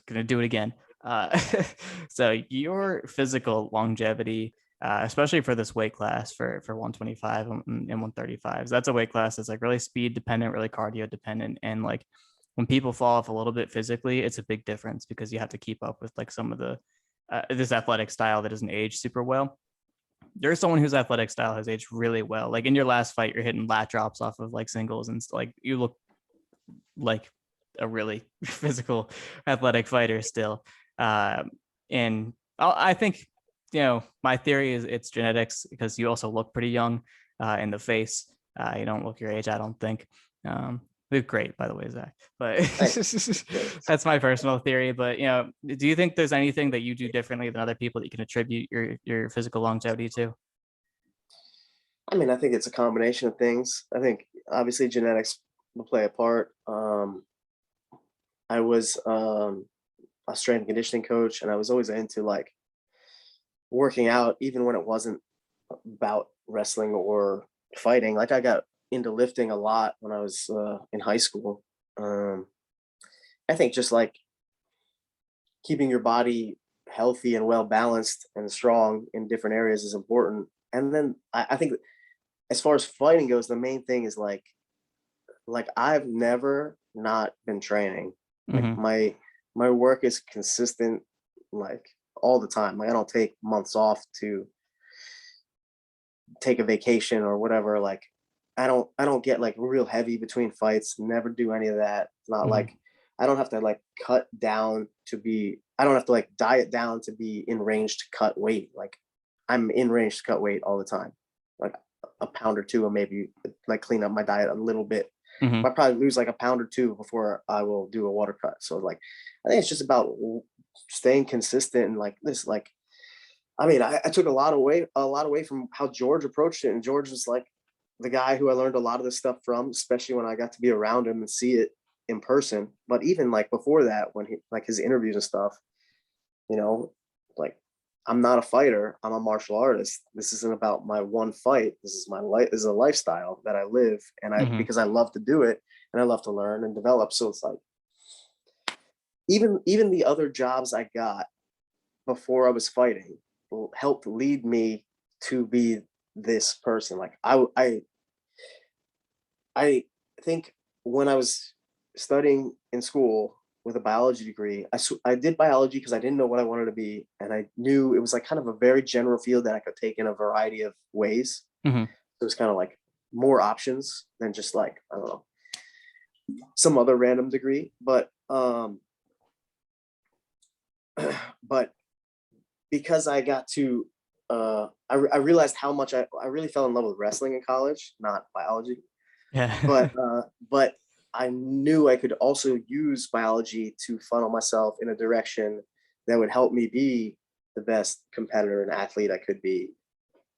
gonna do it again. So your physical longevity, especially for this weight class for 125 and 135, that's a weight class that's like really speed dependent, really cardio dependent, and like when people fall off a little bit physically, it's a big difference because you have to keep up with like some of the this athletic style that doesn't age super well. There's someone whose athletic style has aged really well. Like in your last fight, you're hitting lat drops off of like singles, and like you look like a really physical, athletic fighter still. And I think my theory is it's genetics because you also look pretty young in the face. You don't look your age, I don't think. Look great, by the way, Zach. But that's my personal theory. But do you think there's anything that you do differently than other people that you can attribute your physical longevity to? I mean, I think it's a combination of things. I think obviously genetics will play a part. I was a strength and conditioning coach, and I was always into like working out, even when it wasn't about wrestling or fighting. Like I got into lifting a lot when I was in high school. I think just like keeping your body healthy and well balanced and strong in different areas is important. And then I think as far as fighting goes, the main thing is like I've never not been training. Like Mm-hmm. my work is consistent, like all the time. Like I don't take months off to take a vacation or whatever. Like I don't get like real heavy between fights. Never do any of that. It's not Mm-hmm. like I don't have to like cut down to be. I don't have to like diet down to be in range to cut weight. Like I'm in range to cut weight all the time. Like a pound or two, and maybe like clean up my diet a little bit. Mm-hmm. I probably lose like a pound or two before I will do a water cut. So like I think it's just about staying consistent and like this. Like I mean, I took a lot away from how George approached it, and George was like the guy who I learned a lot of this stuff from, especially when I got to be around him and see it in person. But even like before that, when he like his interviews and stuff, like I'm not a fighter, I'm a martial artist. This isn't about my one fight. This is my life. This is a lifestyle that I live, and Mm-hmm. because I love to do it and I love to learn and develop. So it's like even the other jobs I got before I was fighting helped lead me to be this person. Like I think when I was studying in school with a biology degree, I did biology because I didn't know what I wanted to be, and I knew it was like kind of a very general field that I could take in a variety of ways. Mm-hmm. So it was kind of like more options than just like I don't know some other random degree. But but because I got to I realized how much I really fell in love with wrestling in college, not biology. Yeah. But I knew I could also use biology to funnel myself in a direction that would help me be the best competitor and athlete I could be.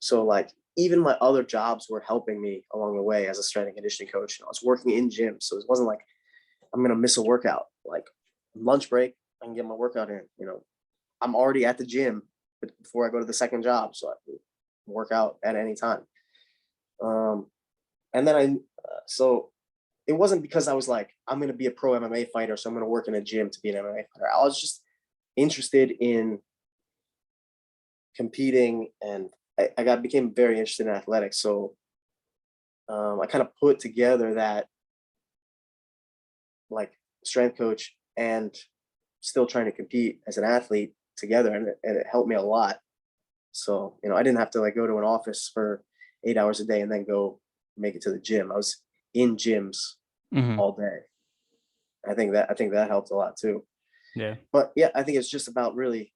So like even my other jobs were helping me along the way as a strength and conditioning coach. And I was working in gyms, so it wasn't like I'm gonna miss a workout. Like lunch break, I can get my workout in. I'm already at the gym before I go to the second job, so I can work out at any time. And then so it wasn't because I was like, I'm going to be a pro MMA fighter, so I'm going to work in a gym to be an MMA fighter. I was just interested in competing, and I became very interested in athletics. So I kind of put together that like strength coach and still trying to compete as an athlete together, and it helped me a lot. So I didn't have to like go to an office for 8 hours a day and then go make it to the gym. I was in gyms Mm-hmm. all day. I think that helped a lot too. Yeah. But yeah, I think it's just about really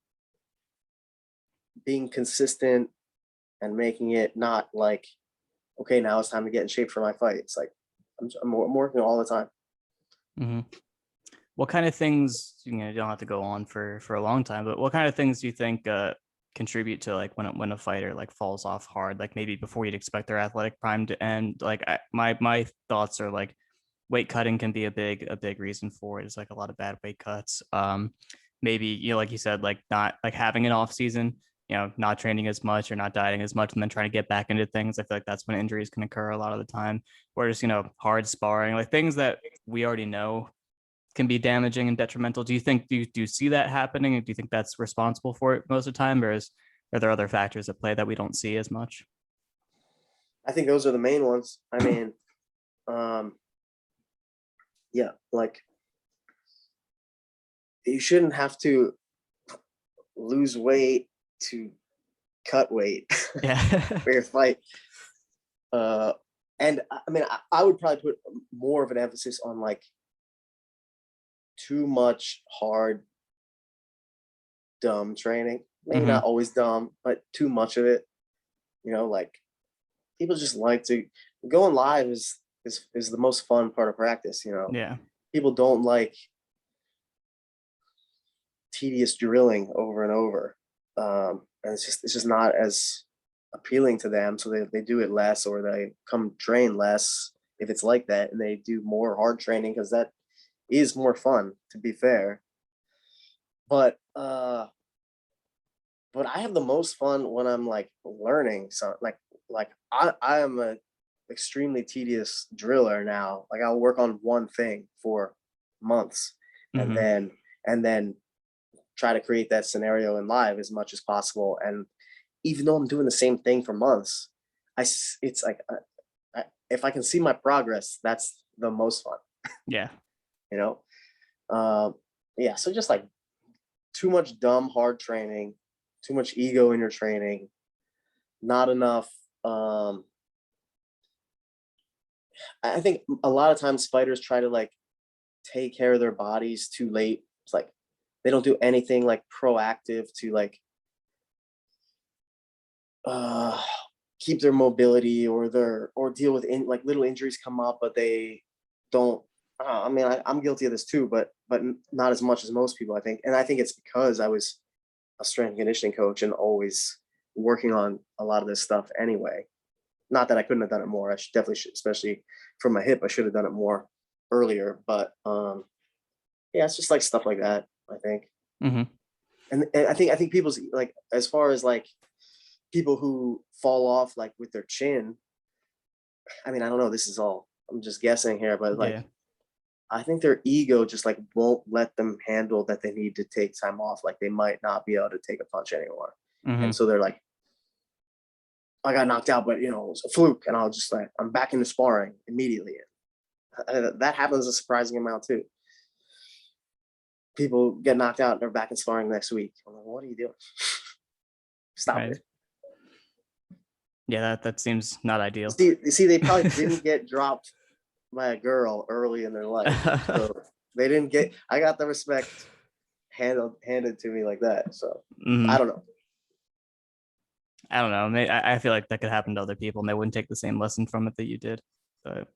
being consistent and making it not like, okay, now it's time to get in shape for my fight. It's like I'm working all the time. Mm-hmm. What kind of things, you don't have to go on for a long time, but what kind of things do you think contribute to like when a fighter like falls off hard, like maybe before you'd expect their athletic prime to end? Like my thoughts are like weight cutting can be a big reason for it. It's like a lot of bad weight cuts. Maybe, like you said, like not like having an off season, not training as much or not dieting as much and then trying to get back into things. I feel like that's when injuries can occur a lot of the time. Whereas, hard sparring, like things that we already know can be damaging and detrimental. Do you see that happening? And do you think that's responsible for it most of the time? Or are there other factors at play that we don't see as much? I think those are the main ones. I mean, yeah, like you shouldn't have to lose weight to cut weight Yeah. for your fight. And I mean, I would probably put more of an emphasis on like too much hard, dumb training. Maybe not always dumb, but too much of it. Like people just like to going live is the most fun part of practice. Yeah. People don't like tedious drilling over and over, and it's just not as appealing to them. So they do it less, or they come train less if it's like that, and they do more hard training because that is more fun, to be fair. But I have the most fun when I'm like learning. So like I am a extremely tedious driller now. Like I'll work on one thing for months and then try to create that scenario in live as much as possible. And even though I'm doing the same thing for months, it's like if I can see my progress, that's the most fun. Yeah. Yeah. So just like too much dumb hard training, too much ego in your training, not enough. I think a lot of times fighters try to like take care of their bodies too late. It's like they don't do anything like proactive to like keep their mobility or deal with like little injuries come up, but they don't. I mean, I'm guilty of this too, but not as much as most people, I think. And I think it's because I was a strength and conditioning coach and always working on a lot of this stuff anyway. Not that I couldn't have done it more. I definitely should, especially from my hip. I should have done it more earlier. But yeah, it's just like stuff like that, I think. And I think people's like, as far as like people who fall off like with their chin. I mean, I don't know. This is all I'm just guessing here, but like I think their ego just like won't let them handle that they need to take time off. Like they might not be able to take a punch anymore. And so they're like, I got knocked out, but it was a fluke. And I'll just like, I'm back into sparring immediately. That happens a surprising amount too. People get knocked out and they're back in sparring next week. I'm like, what are you doing? Stop it. Yeah, that seems not ideal. See, they probably didn't get dropped by a girl early in their life. So they didn't get, I got the respect handed to me like that. So I don't know. I feel like that could happen to other people and they wouldn't take the same lesson from it that you did. But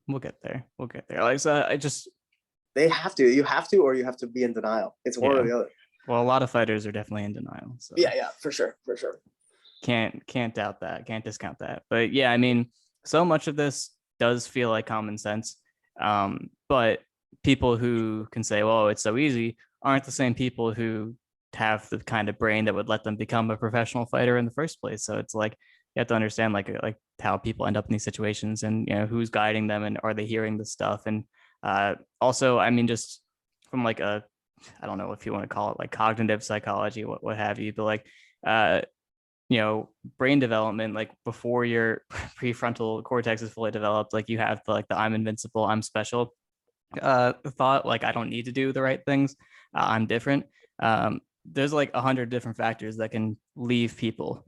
we'll get there. Like, so they have to. You have to, or you have to be in denial. It's one or the other. Well, a lot of fighters are definitely in denial. So yeah, for sure. Can't doubt that. Can't discount that. But yeah, I mean, so much of this does feel like common sense. But people who can say, "Well, it's so easy," aren't the same people who have the kind of brain that would let them become a professional fighter in the first place. So it's like you have to understand like how people end up in these situations and who's guiding them and are they hearing the stuff. And also, I mean, just from like I don't know if you want to call it like cognitive psychology, what have you, but like brain development, like before your prefrontal cortex is fully developed, like you have the I'm invincible, I'm special thought, like I don't need to do the right things, I'm different. There's like 100 different factors that can leave people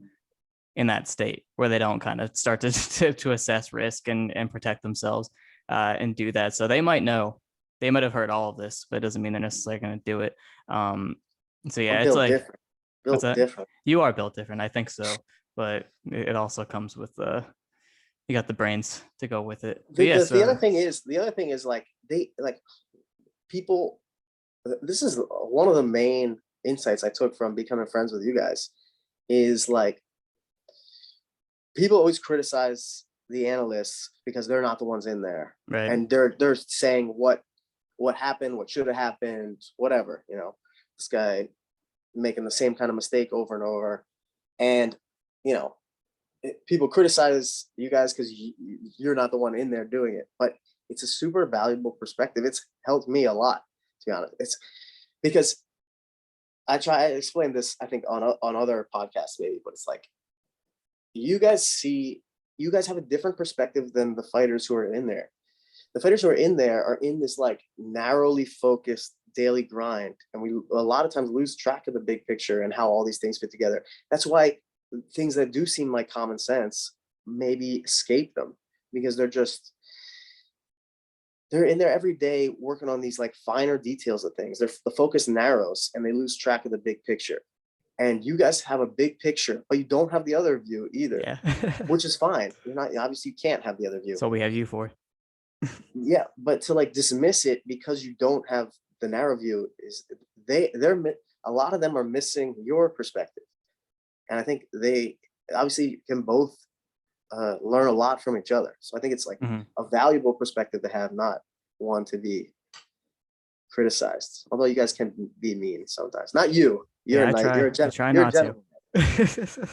in that state where they don't kind of start to assess risk and protect themselves and do that. So they might know they might have heard all of this, but it doesn't mean they're necessarily going to do it. So yeah, I'm it's built like, different. what's Built that? different. You are built different, I think so, but it also comes with you got the brains to go with it. But yeah, The other so thing is like they like people. This is one of the main insights I took from becoming friends with you guys is like people always criticize the analysts because they're not the ones in there, right, and they're saying what happened, what should have happened, whatever. This guy making the same kind of mistake over and over, and you know people criticize you guys because you're not the one in there doing it, but it's a super valuable perspective. It's helped me a lot, to be honest. It's because I explained this, I think, on other podcasts maybe, but it's like you guys have a different perspective than the fighters who are in there. The fighters who are in there are in this like narrowly focused daily grind, and we a lot of times lose track of the big picture and how all these things fit together. That's why things that do seem like common sense maybe escape them, because they're in there every day working on these like finer details of things. The focus narrows and they lose track of the big picture. And you guys have a big picture, but you don't have the other view either, yeah. which is fine. You're not, obviously you can't have the other view. So we have you for. Yeah, but to like dismiss it because you don't have the narrow view is they're a lot of them are missing your perspective. And I think they obviously can both learn a lot from each other. So I think it's like a valuable perspective to have, not one to be criticized. Although you guys can be mean sometimes. Not you. You're Yeah, nice. I try You're a not to. gentleman.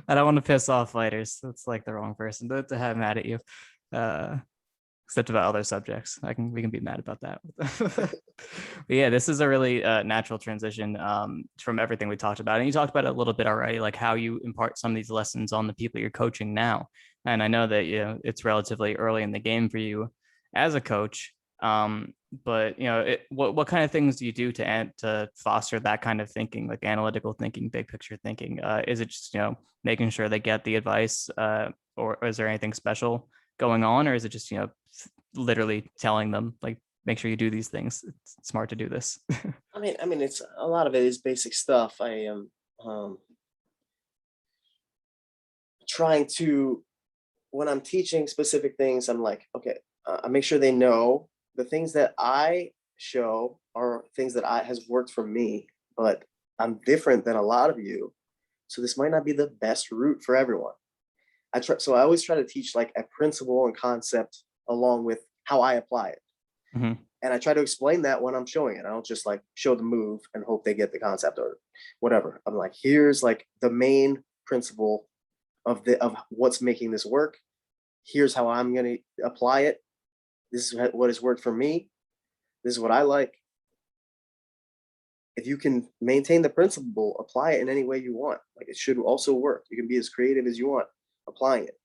I don't want to piss off fighters. That's like the wrong person to have mad at you. Except about other subjects. We can be mad about that. But yeah, this is a really natural transition from everything we talked about. And you talked about it a little bit already, like how you impart some of these lessons on the people you're coaching now. And I know that it's relatively early in the game for you as a coach. But what kind of things do you do to foster that kind of thinking, like analytical thinking, big picture thinking? Is it just making sure they get the advice, or is there anything special going on, or is it just literally telling them like make sure you do these things? It's smart to do this. I mean, it's a lot of it is basic stuff. I am trying to, when I'm teaching specific things, I'm like, okay, I make sure they know the things that I show are things that has worked for me, but I'm different than a lot of you, so this might not be the best route for everyone. So I always try to teach like a principle and concept along with how I apply it. And I try to explain that when I'm showing it. I don't just like show the move and hope they get the concept or whatever. I'm like, here's like the main principle of what's making this work. Here's how I'm going to apply it. This is what has worked for me. This is what I like. If you can maintain the principle, apply it in any way you want. Like it should also work. You can be as creative as you want applying it.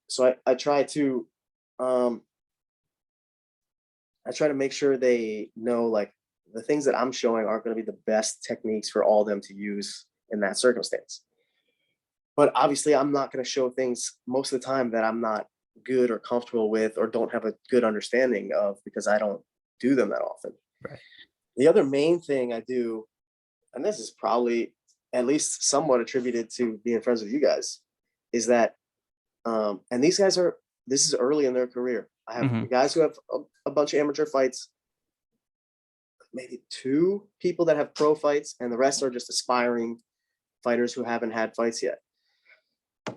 So I try to make sure they know like the things that I'm showing aren't going to be the best techniques for all of them to use in that circumstance. But obviously I'm not going to show things most of the time that I'm not good or comfortable with or don't have a good understanding of, because I don't do them that often. Right. The other main thing I do, and this is probably at least somewhat attributed to being friends with you guys, is that, and these guys this is early in their career. I have guys who have a bunch of amateur fights, maybe 2 people that have pro fights, and the rest are just aspiring fighters who haven't had fights yet.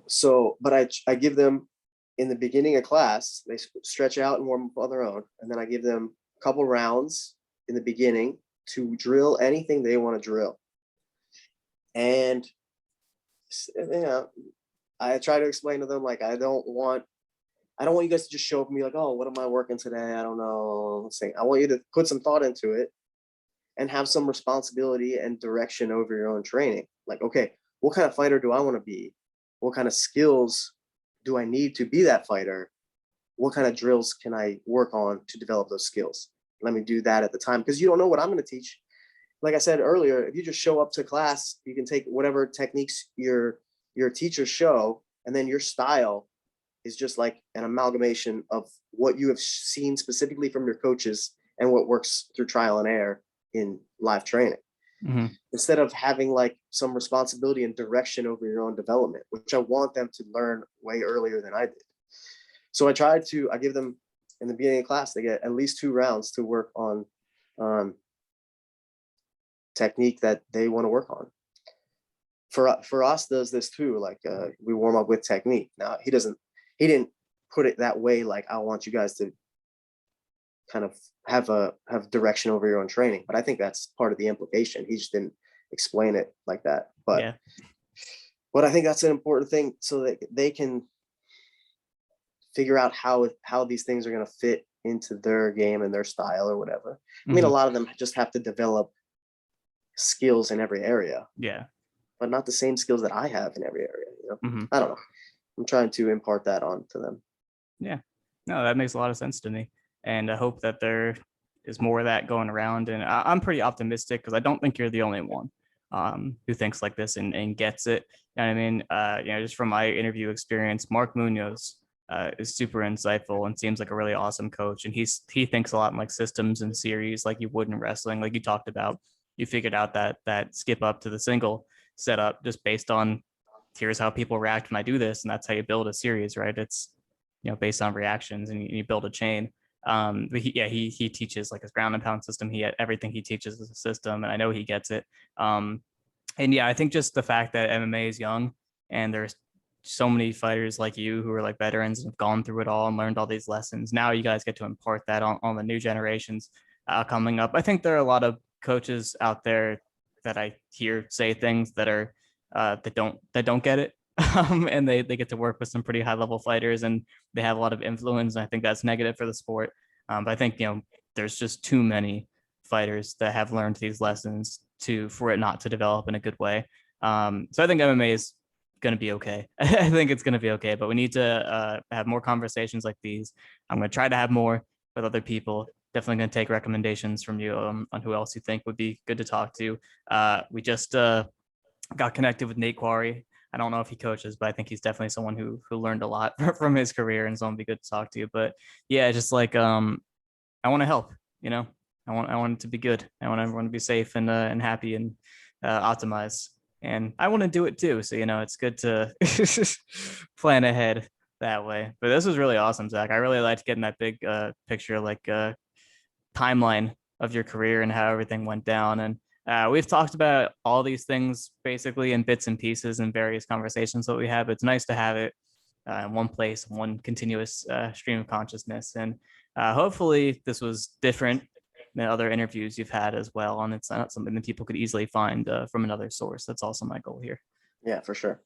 So, but I give them in the beginning of class, they stretch out and warm up on their own. And then I give them a couple rounds in the beginning to drill anything they want to drill. And, I try to explain to them, like, I don't want you guys to just show up and be like, oh, what am I working today? I don't know. I want you to put some thought into it and have some responsibility and direction over your own training. Like, okay, what kind of fighter do I want to be? What kind of skills do I need to be that fighter? What kind of drills can I work on to develop those skills? Let me do that at the time, because you don't know what I'm going to teach. Like I said earlier, if you just show up to class, you can take whatever techniques your teachers show, and then your style is just like an amalgamation of what you have seen specifically from your coaches and what works through trial and error in live training. Mm-hmm. Instead of having like some responsibility and direction over your own development, which I want them to learn way earlier than I did. So I give them in the beginning of class, they get at least 2 rounds to work on technique that they want to work on. For us does this too. Like we warm up with technique. Now he didn't put it that way. Like, I want you guys to kind of have direction over your own training, but I think that's part of the implication. He just didn't explain it like that. But yeah. But I think that's an important thing so that they can figure out how these things are going to fit into their game and their style or whatever. I mean, a lot of them just have to develop skills in every area. Yeah. But not the same skills that I have in every area. You know, I don't know. I'm trying to impart that on to them. Yeah, no, that makes a lot of sense to me. And I hope that there is more of that going around. And I'm pretty optimistic because I don't think you're the only one who thinks like this and gets it. You know what I mean? Just from my interview experience, Mark Munoz is super insightful and seems like a really awesome coach. And he thinks a lot in like systems and series, like you would in wrestling, like you talked about. You figured out that skip up to the single setup just based on here's how people react when I do this, and that's how you build a series, right? It's based on reactions, and you build a chain. But he teaches like his ground and pound system. Everything he teaches is a system, and I know he gets it. And yeah, I think just the fact that MMA is young and there's so many fighters like you who are like veterans and have gone through it all and learned all these lessons. Now you guys get to impart that on the new generations coming up. I think there are a lot of coaches out there that I hear say things that are that don't get it. And they get to work with some pretty high level fighters and they have a lot of influence. And I think that's negative for the sport. But I think, there's just too many fighters that have learned these lessons for it not to develop in a good way. So I think MMA is going to be okay. I think it's going to be okay, but we need to have more conversations like these. I'm going to try to have more with other people. Definitely going to take recommendations from you on who else you think would be good to talk to. We just got connected with Nate Quarry. I don't know if he coaches, but I think he's definitely someone who learned a lot from his career, and someone would be good to talk to. But yeah, just like I want to help. I want it to be good. I want everyone to be safe and happy and optimized. And I want to do it too. So it's good to plan ahead that way. But this was really awesome, Zach. I really liked getting that big picture, like timeline of your career and how everything went down. And we've talked about all these things basically in bits and pieces in various conversations that we have. It's nice to have it in one place, one continuous stream of consciousness. And hopefully this was different than other interviews you've had as well. And it's not something that people could easily find from another source. That's also my goal here. Yeah, for sure.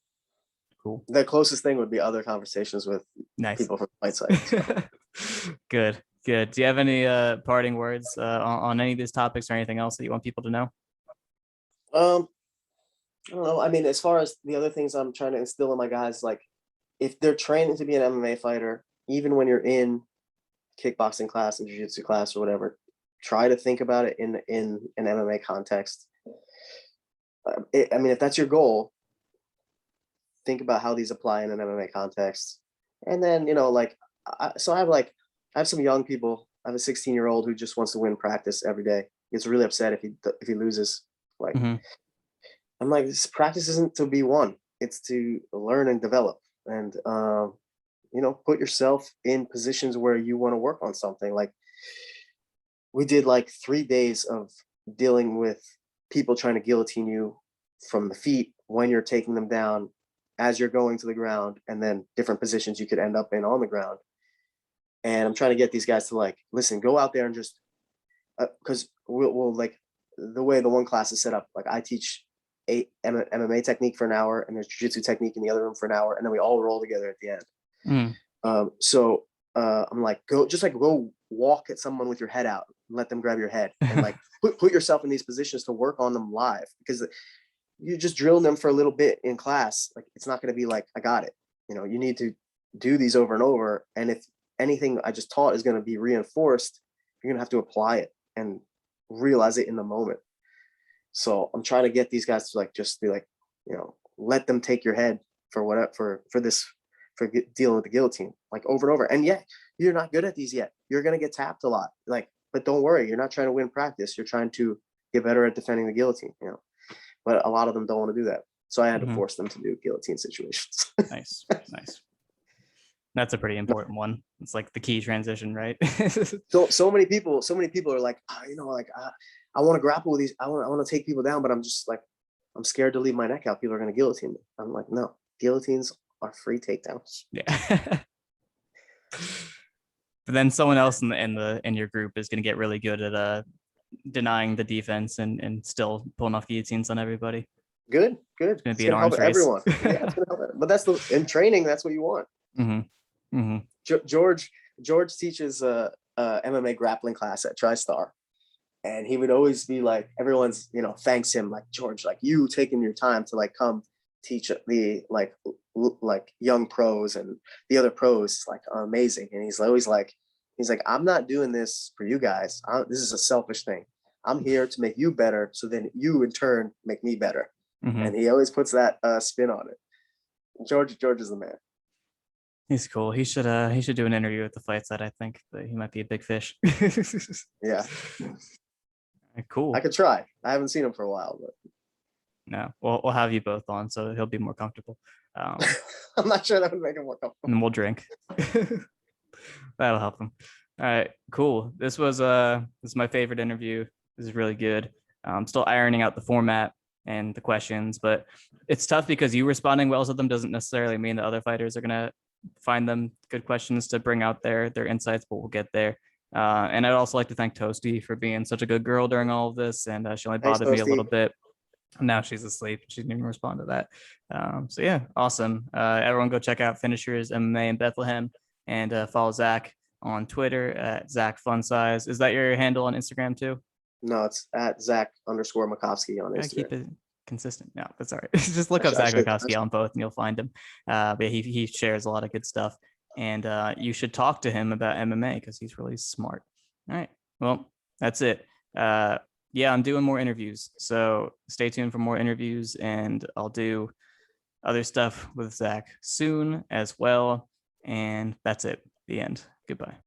Cool. The closest thing would be other conversations with people from Fight Site. So. Good. Do you have any parting words on any of these topics or anything else that you want people to know? I don't know. I mean, as far as the other things I'm trying to instill in my guys, like if they're training to be an MMA fighter, even when you're in kickboxing class and jiu-jitsu class or whatever, try to think about it in an MMA context. I mean, if that's your goal, think about how these apply in an MMA context. And then, I have some young people. I have a 16-year-old who just wants to win practice every day. He gets really upset if he loses. Like, I'm like, this practice isn't to be won. It's to learn and develop. And, put yourself in positions where you want to work on something. Like, we did like 3 days of dealing with people trying to guillotine you from the feet when you're taking them down as you're going to the ground, and then different positions you could end up in on the ground. And I'm trying to get these guys to like, listen, go out there and just, because we'll like the way the one class is set up, like I teach MMA technique for an hour and there's jiu-jitsu technique in the other room for an hour. And then we all roll together at the end. I'm like, go walk at someone with your head out and let them grab your head and like put yourself in these positions to work on them live, because you just drill them for a little bit in class. Like, it's not going to be like, I got it. You need to do these over and over. And if anything I just taught is going to be reinforced, you're going to have to apply it and realize it in the moment. So I'm trying to get these guys to like, just be like, let them take your head for whatever, for this for dealing with the guillotine, like over and over. And yeah, you're not good at these yet. You're gonna get tapped a lot. Like, but don't worry, you're not trying to win practice. You're trying to get better at defending the guillotine, you know. But a lot of them don't want to do that. So I had to force them to do guillotine situations. Nice. That's a pretty important one. It's like the key transition, right? so many people are like, you know, like I want to grapple with these. I want to take people down, but I'm just like, I'm scared to leave my neck out. People are going to guillotine me. I'm like, no, guillotines are free takedowns. Yeah. But then someone else in your group is going to get really good at denying the defense and still pulling off guillotines on everybody. Good. It's going to be an arms race. Everyone. Yeah, it's gonna help. But that's in training. That's what you want. George teaches a MMA grappling class at TriStar, and he would always be like, everyone's, you know, thanks him, like, George, like, you taking your time to like come teach the like young pros and the other pros, like, are amazing. And he's always like, I'm not doing this for you guys. This is a selfish thing. I'm here to make you better, so then you in turn make me better. And he always puts that spin on it. George is the man. He's cool. He should do an interview at the fight site. I think that he might be a big fish. Yeah. Cool. I could try. I haven't seen him for a while, but no, we'll have you both on, so he'll be more comfortable. I'm not sure that would make him more comfortable. And we'll drink. That'll help him. All right, cool. This is my favorite interview. This is really good. I'm still ironing out the format and the questions, but it's tough because you responding well to them doesn't necessarily mean that other fighters are gonna find them good questions to bring out their insights, but we'll get there. And I'd also like to thank Toasty for being such a good girl during all of this, and she only bothered me a little bit. Now she's asleep. She didn't even respond to that. So yeah, awesome. Everyone go check out Finishers MMA in Bethlehem, and follow Zach on Twitter at Zach Funsize. Is that your handle on Instagram too? No, it's at Zach_Makovsky on Instagram. Keep it consistent. No, that's all right. Just look up Zach Makovsky on both and you'll find him. But he shares a lot of good stuff, and you should talk to him about MMA because he's really smart. All right. Well, that's it. Yeah, I'm doing more interviews, so stay tuned for more interviews, and I'll do other stuff with Zach soon as well. And that's it. The end. Goodbye.